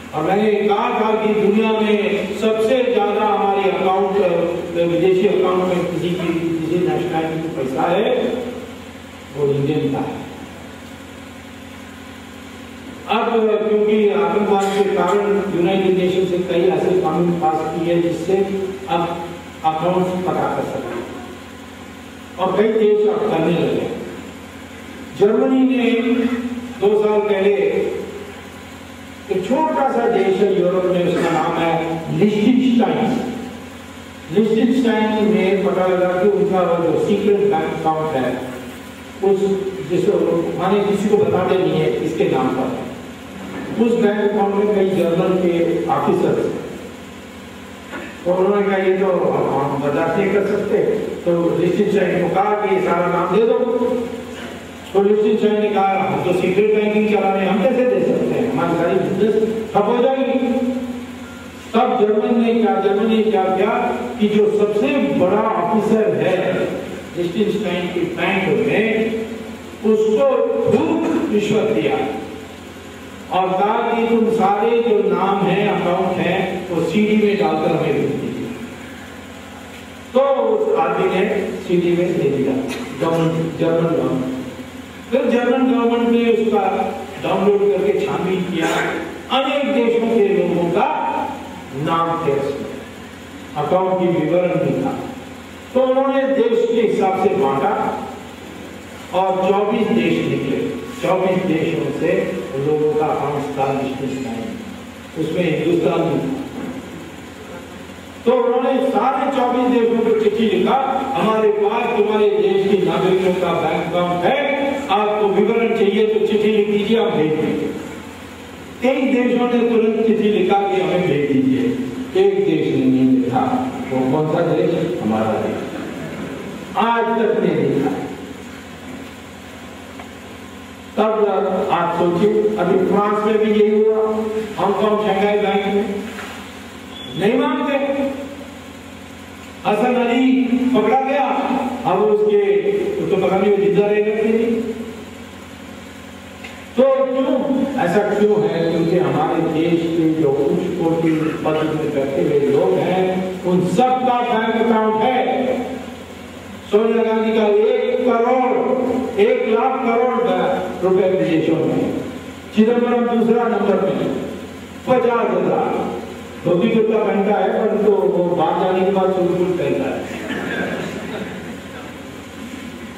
[SPEAKER 1] और मैंने कहा था कि दुनिया में सबसे ज्यादा हमारे अकाउंट, विदेशी अकाउंट में किसी नेशनलिटी का पैसा है वो इंडियन का है। अब क्योंकि आतंकवाद के कारण यूनाइटेड नेशन से कई ऐसे कानून पास किए जिससे अब अकाउंट पता कर सकते और कई देश अब करने लगे। जर्मनी ने 2 साल पहले एक छोटा सा देश है यूरोप में, उसका नाम है लिechtenstein। लिechtenstein में पता लगा कि उनका जो सीक्रेट बैंक अकाउंट है उस जिसको माने किसी को बताते नहीं है इसके नाम पर, उस बैंक अकाउंट में कई जर्मन के ऑफिसर, तो उन्होंने कहा ये तो हम बर्दाश्त नहीं कर सकते, तो लिechtenstein को कहा कि सारा नाम दे दो। तो लिechtenstein ने कहा हम तो सीक्रेट बैंकिंग चला रहे हैं, हम कैसे दे सकते हैं, हमारी सारी बिजनेस ठप हो जाएगी। तब जर्मनी ने क्या किया कि जो सबसे बड़ा ऑफिसर है लिechtenstein के बैंक में उसको खूब रिश्वत दिया और कहा कि तुम सारे जो नाम है अकाउंट है वो सीडी में डालकर हमें भेज दीजिए। तो उस आदमी ने सीडी में दे दिया जर्मन गवर्नमेंट। फिर जर्मन गवर्नमेंट ने उसका डाउनलोड करके छानबीन किया, अनेक देशों के लोगों का नाम थे उसमें, अकाउंट की विवरण भी था। तो उन्होंने देश के हिसाब से बांटा और 24 देश निकले, 24 देशों से लोगों का अकाउंट था लिechtenstein, उसमें हिंदुस्तान भी था। तो उन्होंने सारे 24 देशों को चिट्ठी लिखा, हमारे पास तुम्हारे देश की नागरिकों का बैंक अकाउंट है, आपको विवरण चाहिए तो चिट्ठी लिख दीजिए, आप भेज देंगे। 23 देशों ने तुरंत चिट्ठी लिखा कि हमें भेज दीजिए। एक देश ने नहीं लिखा, वो कौन सा देश? हमारा देश, आज तक नहीं लिखा। तब आप सोचिए, अभी फ्रांस में भी यही हुआ, हांगकांग शंघाई बैंक में नहीं मानते, हसन अली पकड़ा गया, अब उसको पता नहीं वो जिंदा रहेगा कि नहीं। तो क्यों ऐसा क्यों है? क्योंकि हमारे देश के जो उच्च कोटि पद में बैठे हुए लोग हैं उन सबका बैंक अकाउंट है। सोनिया गांधी का 1 लाख करोड़ रुपए विदेशों में, चिदम्बरम दूसरा नंबर में 50,000, धोती कुर्ता पहनता है परंतु वो बाहर जाने के बाद सूट पहनता है।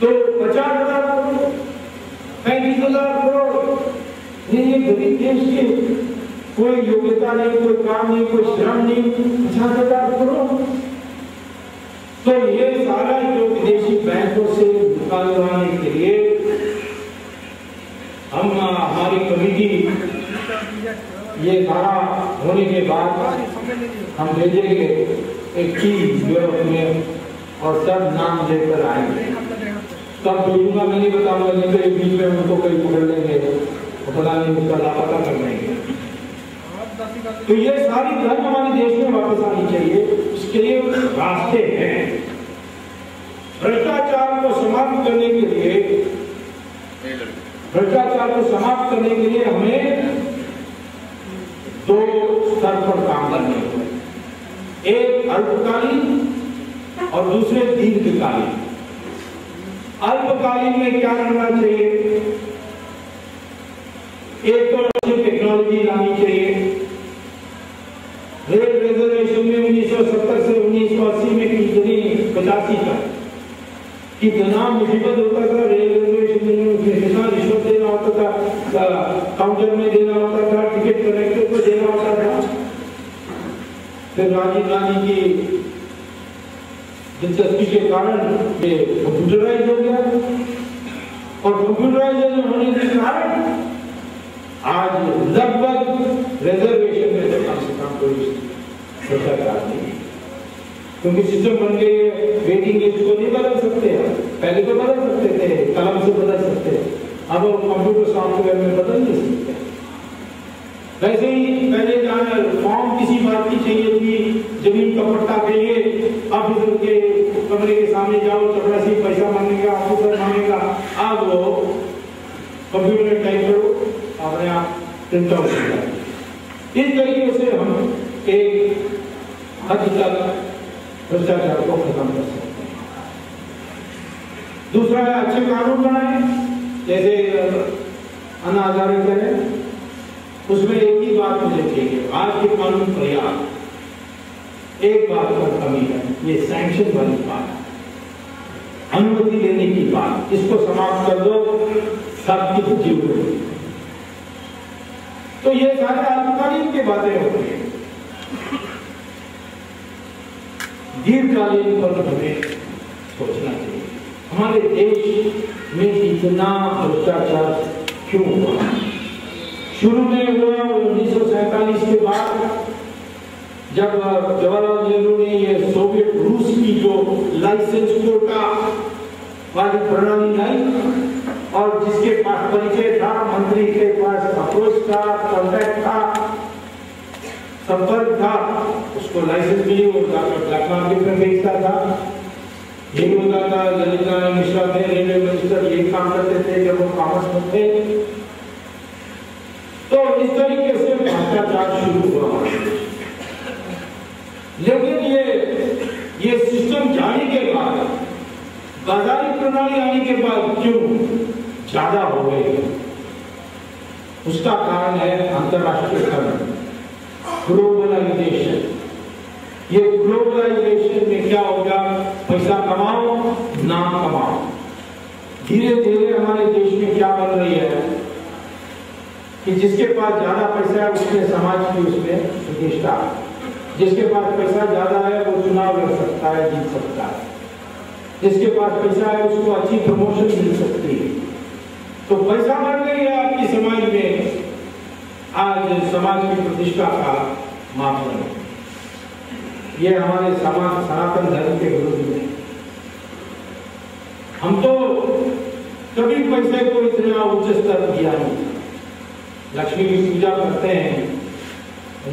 [SPEAKER 1] तो 50,000 करोड़, 35,000 करोड़, ये गरीब देश के कोई योग्यता नहीं, कोई काम नहीं, कोई श्रम नहीं, 50,000 करोड़। तो ये सारा जो विदेशी बैंकों से निकालवाने के लिए हम हमारी कमेटी ये सारा होने के बाद हम भेजेंगे एक टीम यूरोप में और सब नाम लेकर आएंगे। तब भेजूंगा, मैं नहीं बताऊंगा, नहीं तो एक बीच में उनको कहीं पकड़ लेंगे, पता नहीं उसका लापता कर लेंगे। तो ये सारी धर्म हमारे देश में वापस आनी चाहिए। इसके लिए रास्ते हैं। भ्रष्टाचार को समाप्त करने के लिए हमें दो स्तर पर काम करने होंगे, एक अल्पकालीन और दूसरे दीर्घकालीन। अल्पकालीन में क्या करना चाहिए? एक तो टेक्नोलॉजी लानी चाहिए। रेल रिजर्वेशन में 1970 से 1980 में कितनी 85 तक कितना मुसीबत होता था। रेल रिजर्वेशन में कितना रिश्वत देना होता था, काउंटर में देना होता था, टिकट कलेक्टर को देना होता था। फिर राजीव गांधी की दिलचस्पी के कारण ये कंप्यूटराइज हो गया और कंप्यूटराइजेशन होने के कारण आज लगभग रिजर्वेशन में कम से कम कोई भ्रष्टाचार नहीं है, क्योंकि सिस्टम बन गए। वेटिंग लिस्ट को नहीं बदल सकते हैं, पहले तो बदल सकते थे, कलम से बदल सकते हैं, अब कंप्यूटर सॉफ्टवेयर में बदल नहीं सकते। वैसे ही पहले जहाँ फॉर्म किसी बात की चाहिए थी, जमीन का पट्टा चाहिए, ऑफिसर के कमरे के सामने जाओ, चपरासी पैसा मांगेगा, ऑफिसर मांगेगा, अब वो कंप्यूटर में टाइप करो, अपने आप प्रिंट आउट हो जाए। इस तरीके से हम एक हद तक भ्रष्टाचार को खत्म कर सकते हैं। दूसरा है अच्छे कानून बनाए, जैसे अन्ना हजारे है, उसमें एक ही बात मुझे चाहिए, आज के कानून पर्याप्त, एक बात पर कमी है, ये सैंक्शन वाली बात, अनुमति लेने की बात, इसको समाप्त कर दो, सबकी जीवन। तो ये सारे अल्पकालीन की बातें होती हैं। दीर्घकालीन पर हमें सोचना चाहिए, हमारे देश में इतना भ्रष्टाचार क्यों हुआ? शुरू में हुआ 1947 के बाद, जब जवाहरलाल नेहरू ने ये सोवियत रूस की जो लाइसेंस कोटा वाली प्रणाली लाई और जिसके पास परिचय था, मंत्री के पास अप्रोच था, कॉन्टैक्ट था, संपर्क था, उसको लाइसेंस मिली, वो ब्लैक मार्केट में बेचता था। यही होता था, ललित नारायण मिश्रा थे रेलवे मिनिस्टर, यही काम करते थे जब वो कॉमर्स में थे। तो इस तरीके से भ्रष्टाचार शुरू हुआ। लेकिन ये सिस्टम जाने के बाद, बाजारी प्रणाली आने के बाद क्यों ज्यादा हो गई? उसका कारण है अंतरराष्ट्रीयकरण, ग्लोबलाइजेशन। ये ग्लोबलाइजेशन में क्या होगा? पैसा कमाओ, नाम कमाओ। धीरे धीरे हमारे देश में क्या बन रही है कि जिसके पास ज्यादा पैसा है उसके समाज की उसमें प्रतिष्ठा, जिसके पास पैसा ज्यादा है वो चुनाव लड़ सकता है, जीत सकता है, जिसके पास पैसा है उसको अच्छी प्रमोशन मिल सकती है। तो पैसा बढ़ गई है आपकी समाज में, आज समाज की प्रतिष्ठा का मापदंड। ये हमारे समाज सनातन धर्म के विरुद्ध में। हम तो कभी पैसे को इतना उच्च स्तर दिया नहीं। लक्ष्मी की पूजा करते हैं,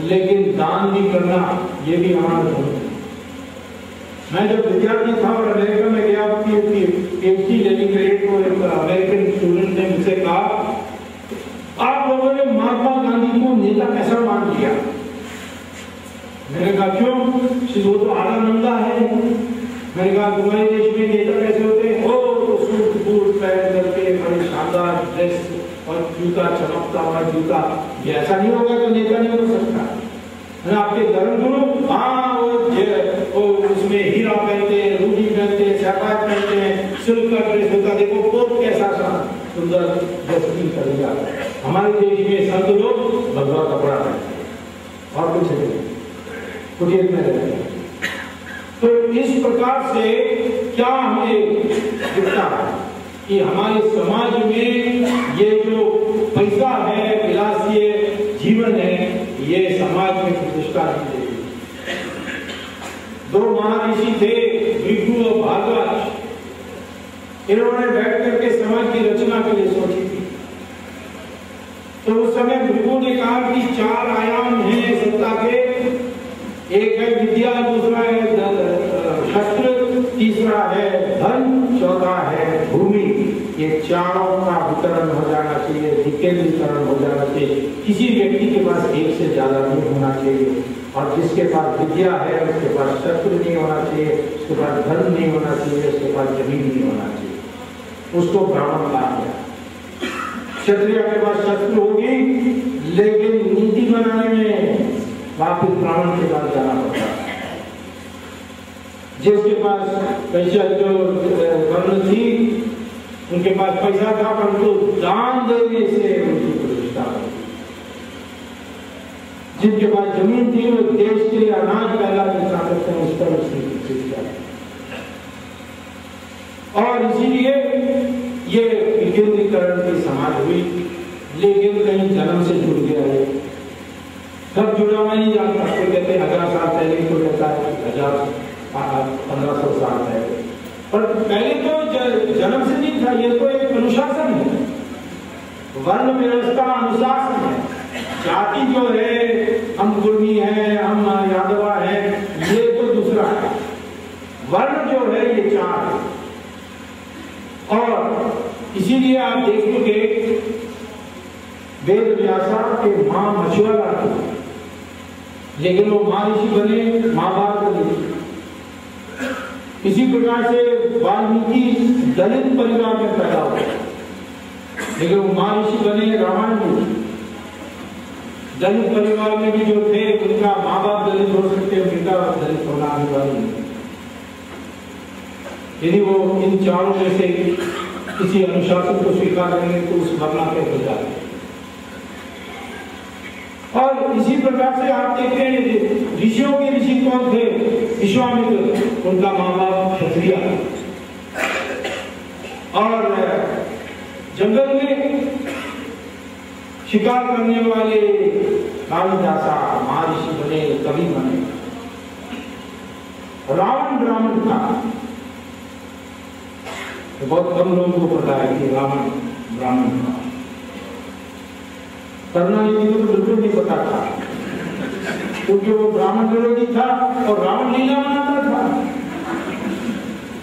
[SPEAKER 1] लेकिन दान भी करना ये भी हमारा धर्म है। मैं जब विद्यार्थी था और अमेरिका में गया, PhD लेने के लिए तो एक अमेरिकन स्टूडेंट ने मुझसे कहा, आप लोगों ने महात्मा गांधी को नेता कैसा मान लिया? मैंने कहा क्यों? वो तो आधा नंगा है। मैंने कहा तुम्हारे देश में नेता कैसे होते हैं? ओ सूट बूट पहन करके बड़े शानदार ड्रेस और जूता, चमकता हुआ जूता। ये ऐसा नहीं होगा तो नेता नहीं हो सकता। आपके धर्मगुरु, हाँ वो उसमें हीरा पहनते हैं, रूबी पहनते हैं, सैफायर पहनते हैं, सिल्क का ड्रेस होता है, देखो कोट कैसा सुंदर ड्रेसिंग कर दिया। हमारे देश में संत लोग भगवा कपड़ा पहनते हैं और कुछ नहीं, कुटीर में रहते हैं। तो इस प्रकार से क्या हमें दिखता है कि हमारे समाज में ये जो पैसा है, विलासीय जीवन है, ये समाज में प्रतिष्ठा नहीं देती। दो महर्षि थे, भृगु और भारद्वाज, इन्होंने बैठ करके समाज की रचना के लिए सोची थी। तो उस समय भृगु ने कहा कि 4 आयाम हैं सत्ता के, एक है विद्या, दूसरा है शस्त्र, तीसरा है धन, चौथा है भूमि। ये चारों का वितरण हो जाना चाहिए, विकेंद्रीकरण हो जाना चाहिए। किसी व्यक्ति के पास एक से ज्यादा नहीं होना चाहिए। और जिसके पास विद्या है उसके पास शस्त्र नहीं होना चाहिए, उसके पास धन नहीं होना चाहिए, उसके पास जमीन नहीं होना चाहिए, उसको ब्राह्मण कहा गया। क्षत्रिय के पास शस्त्र होगी लेकिन नीति बनाने में वापिस ब्राह्मण के पास जाना पड़ता है। जिसके पास पैसा जो वर्ण थी उनके पास पैसा था परंतु दान देने से उनकी प्रतिष्ठा होती। जिनके पास जमीन थी वो देश के लिए अनाज पैदा कर सकते हैं, उस पर उसकी प्रतिष्ठा। और इसीलिए ये विकेंद्रीकरण की समाज हुई, लेकिन कहीं जन्म से जुड़ गया है। कब जुड़ा मैं नहीं जानता, कोई कहते हैं 1000 साल पहले, कोई कहता है 1500 साल पहले, पर पहले तो जन्म से नहीं था। ये तो एक अनुशासन है, वर्ण व्यवस्था अनुशासन है। जाति जो है, हम कुर्मी है, हम यादवा है, ये तो दूसरा है। वर्ण जो है ये 4 है। और इसीलिए आप देखोगे वेद व्यासा के मां मछुआरा थी, लेकिन वो महर्षि बने, माँ बाप बने। इसी प्रकार से वाल्मीकि दलित परिवार में पैदा हुए, लेकिन वो महर्षि बने, रामायण में। दलित परिवार में भी जो थे उनका माँ बाप दलित हो सकते, उनका दलित होना अनिवार्य नहीं। यदि वो इन चारों में से किसी अनुशासन को स्वीकार करेंगे तो उस वर्ण पे हो जाते। और इसी प्रकार से आप देखते हैं ऋषियों के ऋषि कौन थे? विश्वामित्र, उनका माँ बाप क्षत्रिय। और जंगल में शिकार करने वाले कालिदासा महर्षि बने, कवि बने। रावण ब्राह्मण था, बहुत कम लोगों को पता है कि रावण ब्राह्मण था। करुणानिधि को तो बिल्कुल नहीं पता था, क्योंकि वो ब्राह्मण विरोधी था और रावण लीला मनाता था।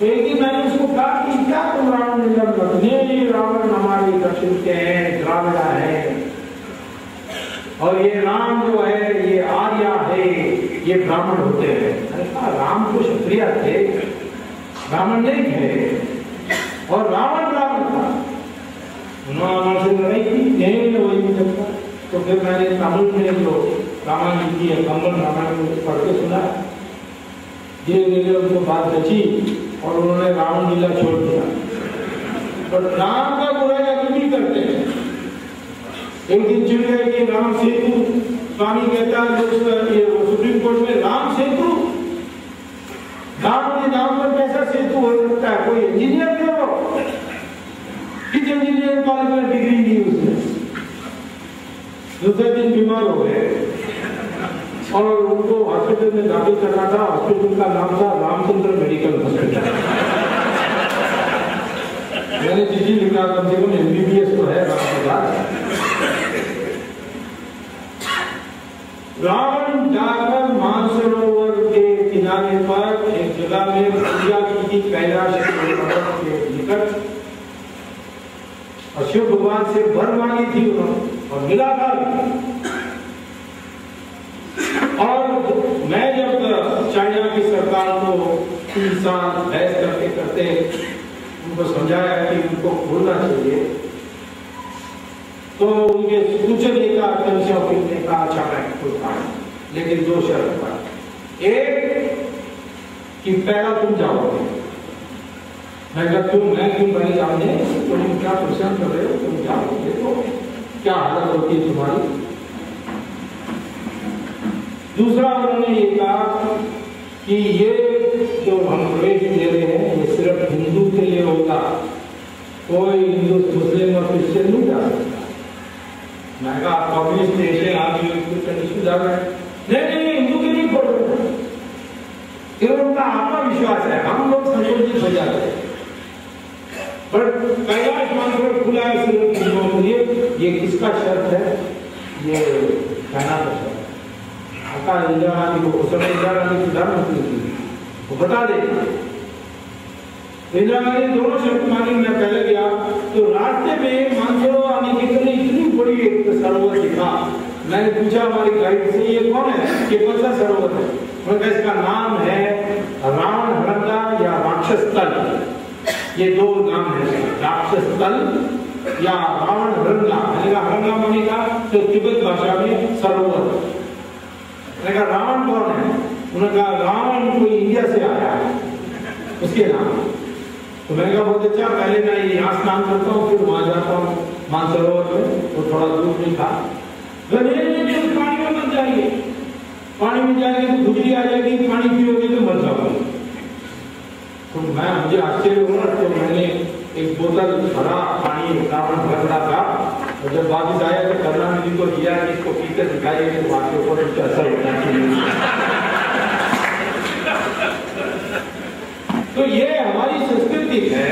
[SPEAKER 1] तो एक दिन मैंने उसको कहा कि क्या तुम रावण लीला मनाते? नहीं, रावण हमारे दक्षिण के हैं, द्राविड़ा है, और ये राम जो है ये आर्या है, ये ब्राह्मण होते हैं। मैंने कहा राम तो क्षत्रिय थे, ब्राह्मण नहीं थे, और रावण ब्राह्मण था। उन्होंने से लड़ाई की, नहीं वही नहीं सकता। तो फिर मैंने तमिल में जो रामायण की है, कम्बल रामायण पढ़ के सुना। धीरे धीरे उनको बात बची और उन्होंने रावण लीला छोड़ दिया। पर राम का बुराई अभी भी करते हैं। एक दिन चिड़ गए कि राम सेतु, स्वामी कहता है सुप्रीम कोर्ट में, राम सेतु, राम के नाम पर कैसा सेतु हो सकता है? कोई इंजीनियर थे वो, किस इंजीनियरिंग कॉलेज में डिग्री ली उसने? दूसरे दिन बीमार हो गए और उनको हॉस्पिटल में दाखिल करना था। हॉस्पिटल का नाम था रामचंद्र मेडिकल हॉस्पिटल। मैंने चिट्ठी लिखा, कम से कम MBBS तो है रावण जाकर मानसरोवर के किनारे पर एक जगह में पूजा की थी, कैलाश के निकट, और शिव भगवान से वर मांगी थी उन्होंने और मिला था। और मैं जब चाइना की सरकार को 3 साल बहस करते करते उनको समझाया कि उनको खोलना चाहिए, तो उनके पूछने का अच्छा मैं खोलता हूं, लेकिन 2 शर्त पर। एक कि पहला तुम जाओगे। मैं क्यों भाई जाने, तुम क्या प्रश्न कर रहे हो? तुम जाओगे तो क्या हालत होती है तुम्हारी? दूसरा उन्होंने ये कहा कि ये जो हम प्रवेश दे रहे हैं ये सिर्फ हिंदू के लिए होगा, कोई हिंदू मुस्लिम और क्रिश्चियन नहीं जा सकता। मैं कहा कम्युनिस्ट देश है, आप कंडीशन जा रहे हैं? नहीं, हिंदू के लिए खोल रहे हैं। उनका आत्मविश्वास है, हम लोग संकोचित हो जाते हैं। पर कैलाश मानसरोवर खुला है सिर्फ हिंदुओं के लिए। ये किसका शर्त है? ये कहना था अका इंदिरा गांधी को उस समय इंदिरा गांधी प्रधानमंत्री थी, वो बता देता। इंदिरा गांधी दोनों शब्द मानी। मैं पहले गया तो रास्ते में मानसरोवर आने के लिए इतनी बड़ी एक सरोवर दिखा। मैंने पूछा हमारी गाइड से ये कौन है, ये कौन सा सरोवर है? उन्होंने कहा इसका नाम है रावण हरंगा या राक्षस तल। ये दो नाम है, राक्षस तल या रावण हरंगा। मैंने कहा हरंगा माने का तो तिब्बत भाषा में सरोवर। मैंने कहा रावण कौन है? उन्होंने कहा रावण कोई इंडिया से आया है, उसके नाम। तो मैंने कहा बहुत अच्छा, पहले मैं यहाँ स्नान करता हूँ फिर वहां जाता हूँ मानसरोवर में, वो थोड़ा दूर नहीं था। पानी में मत जाइए, पानी में जाएंगे तो खुजली आ जाएगी, पानी पियोगे तो मर जाओगे। तो मुझे आश्चर्य हुआ, तो मैंने एक बोतल भरा पानी रावण भर रहा था, और जब वापस आया तो करुणानिधि को दिया कि इसको पीकर दिखाइए तो वहां के ऊपर उसका असर होना चाहिए। तो ये हमारी संस्कृति है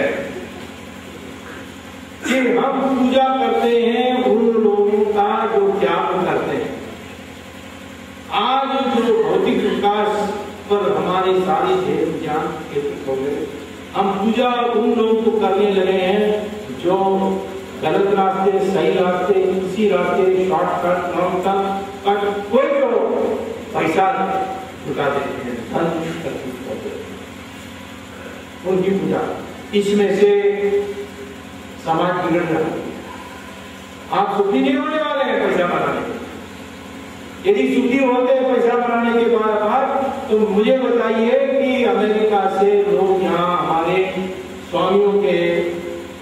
[SPEAKER 1] कि हम पूजा करते हैं उन लोगों का जो त्याग करते हैं। आज जो भौतिक विकास पर हमारी सारी ध्येय ज्ञान केंद्रित हो गए, हम पूजा उन लोगों को करने लगे हैं जो गलत रास्ते, सही रास्ते, इसी रास्ते, शॉर्टकट, लॉन्ग कट, कोई तो पैसा लुटा देते हैं, धन करते हैं उनकी पूजा। इसमें से समाज बिगड़ रहा है। आप सुखी नहीं होने वाले हैं पैसा बनाने। यदि सुखी होते हैं पैसा बनाने के बाद तो मुझे बताइए कि अमेरिका से लोग यहाँ हमारे स्वामियों के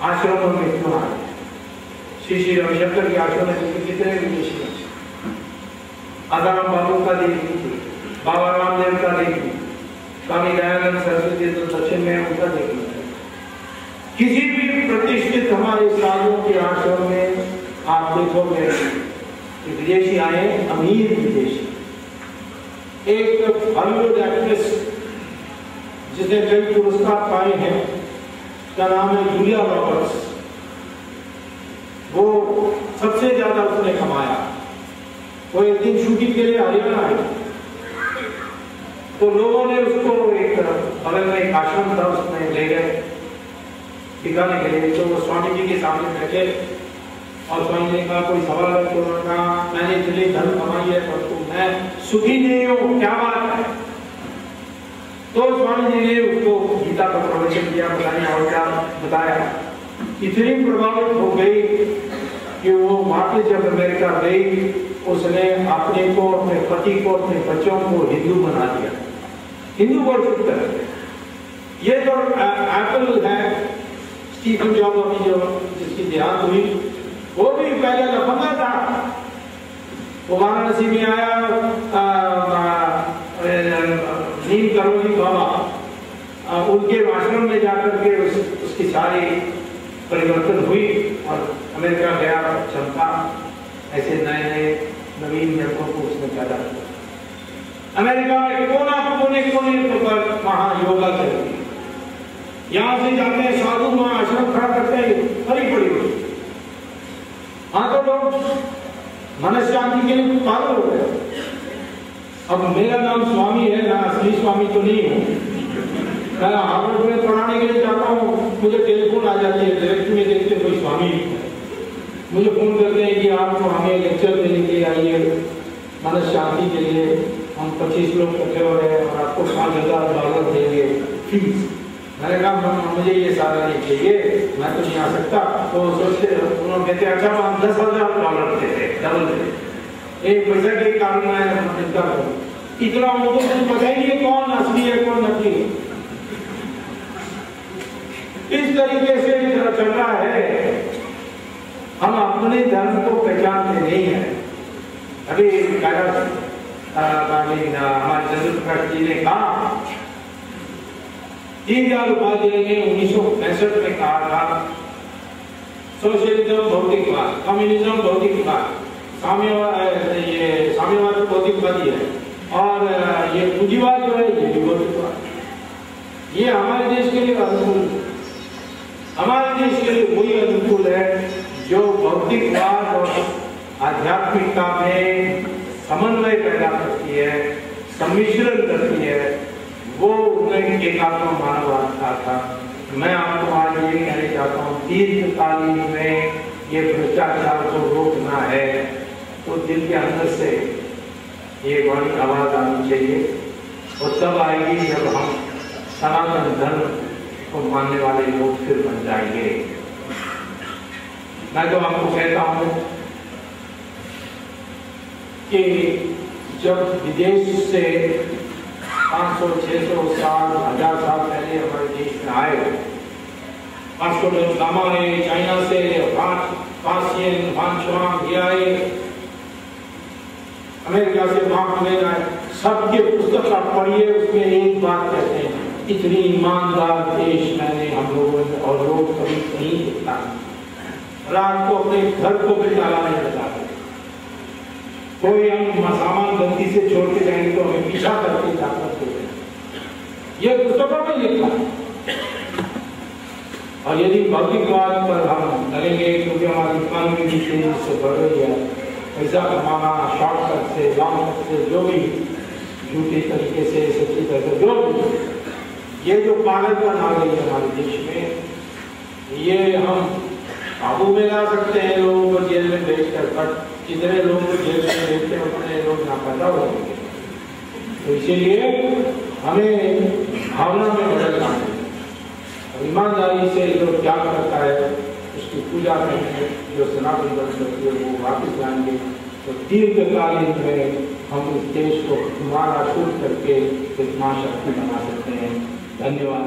[SPEAKER 1] आश्रमों में क्यों आए? श्री रविशंकर के आश्रम में कितने विदेशी हैं? आसाराम बाबू का देखिए, बाबा रामदेव का देखिए, स्वामी दयानंद सरस्वती तो दक्षिण में उनका देखिए। किसी भी प्रतिष्ठित हमारे साधुओं के आश्रम में आप देखोगे विदेशी आए, अमीर विदेशी। एक हॉलीवुड एक्ट्रेस जिसने कई पुरस्कार पाए हैं, उसका नाम है जूलिया रॉबर्ट्स। वो सबसे ज्यादा उसने कमाया। वो एक दिन शूटिंग के लिए हरियाणा आई, तो लोगों ने उसको एक बगल में एक आश्रम था उसमें ले गए दिखाने के लिए। तो वो स्वामी जी के सामने बैठे और स्वामी ने कहा कोई सवाल है? तो उन्होंने कहा मैंने इतनी धन कमाई है परंतु मैं सुखी नहीं हूँ, क्या बात है? तो स्वामी जी ने उसको गीता का प्रवचन दिया, बताया और क्या बताया। इतनी प्रभावित हो गई कि वो वापस जब अमेरिका गई, उसने अपने को, अपने पति को, अपने बच्चों को हिंदू बना दिया, हिंदू वर्शिप कर दिया। ये जो एप्पल है, स्टीफन जॉब अभी जो जिसकी देहांत हुई, वो भी पहले लफंगा था। वो वाराणसी में आया, नीम करोगी बाबा, उनके आश्रम में जाकर के उसकी सारी परिवर्तन हुई और अमेरिका गया, चमका। ऐसे नए नए नवीन यंत्रों को उसने पैदा किया। अमेरिका में कोना कोने कोने पर वहां योगा चलती है। यहाँ से जाते हैं साधु, वहां आश्रम खड़ा करते हैं, बड़ी बड़ी हुई। हाँ तो लोग मन शांति के लिए पागल हो गए। अब मेरा नाम स्वामी है, मैं असली स्वामी तो नहीं हूँ। मैं हार्वर्ड में पढ़ाने के लिए जाता हूँ, मुझे टेलीफोन आ जाती है, डायरेक्ट में देखते कोई स्वामी मुझे फोन करते हैं कि आप हमें लेक्चर देने के लिए आइए मन शांति के लिए। हम 25 लोग इकट्ठे हो रहे हैं और आपको $5,000 देंगे फीस। मैंने कहा मुझे ये सारा नहीं चाहिए, मैं तो नहीं आ सकता। तो सोचते उन्होंने कहते अच्छा हम $10,000 देते, डबल देते। एक पैसा के कारण मैं इनकार करूँ, इतना उनको कुछ पता ही नहीं कौन असली है कौन नकली है। इस तरीके से चल रहा है। हम अपने धर्म को पहचानते नहीं है। अभी हमारे चंद्र प्रकाश जी ने कहा, दीनदयाल उपाध्याय ने 1965 में कहा था सोशलिज्म भौतिकवाद, कम्युनिज्म भौतिकवाद, साम्यवाद तो भौतिकवादी है और ये पूंजीवाद जो है ये भी भौतिकवाद। ये हमारे देश के लिए अनुकूल, हमारे देश के लिए वही अनुकूल है जो भौतिकवाद और आध्यात्मिकता में समन्वय पैदा करती है, सम्मिश्रण करती है, वो उन्हें एकात्म मानववाद था। मैं आपको आज ये कहना चाहता हूँ, दीर्घकालीन में ये भ्रष्टाचार को रोकना है तो दिल के अंदर से ये बड़ी आवाज आनी चाहिए, और तब आएगी जब हम सनातन धर्म को मानने वाले लोग फिर बन जाएंगे। मैं तो आपको कहता हूं कि जब विदेश से 500, 600 साल, 1000 साल पहले हमारे देश में आए, वास्को ड गामा आए चाइना से, फासियन, वांशुआंग ये आए, अमेरिका से मार्क ट्वेन आए, सबके पुस्तक आप पढ़िए, उसमें एक बात कहते हैं, इतनी ईमानदार देश मैंने हम लोगों ने और लोग कभी नहीं देखा। रात को अपने घर को भी ताला नहीं लगाते, कोई हम सामान गलती से छोड़ के जाएंगे तो हमें पीछा करके जाकर देते हैं, ये पुस्तकों में लिखा है। और यदि भौतिकवाद पर हम करेंगे, क्योंकि हमारी इकोनॉमी भी तेजी से बढ़ रही है, पैसा कमाना शॉर्टकट से, लॉन्ग कट से, जो भी झूठे तरीके से, सच्ची तरह से, जो भी ये जो पागलपन आ गई है हमारे देश में, ये हम काबू में ला सकते हैं लोगों को जेल में भेजकर, बट जितने लोगों को जेल में भेजते हैं उतने लोग लापता हो जाएंगे। तो इसीलिए हमें भावना में बदलना है, ईमानदारी से जो त्याग करता है उसकी पूजा करके जो सनातन धर्म करती है वो वापस लाएंगे, तो दीर्घकालीन में हम इस देश को दोबारा शुरू करके एक महाशक्ति बना सकते हैं। धन्यवाद।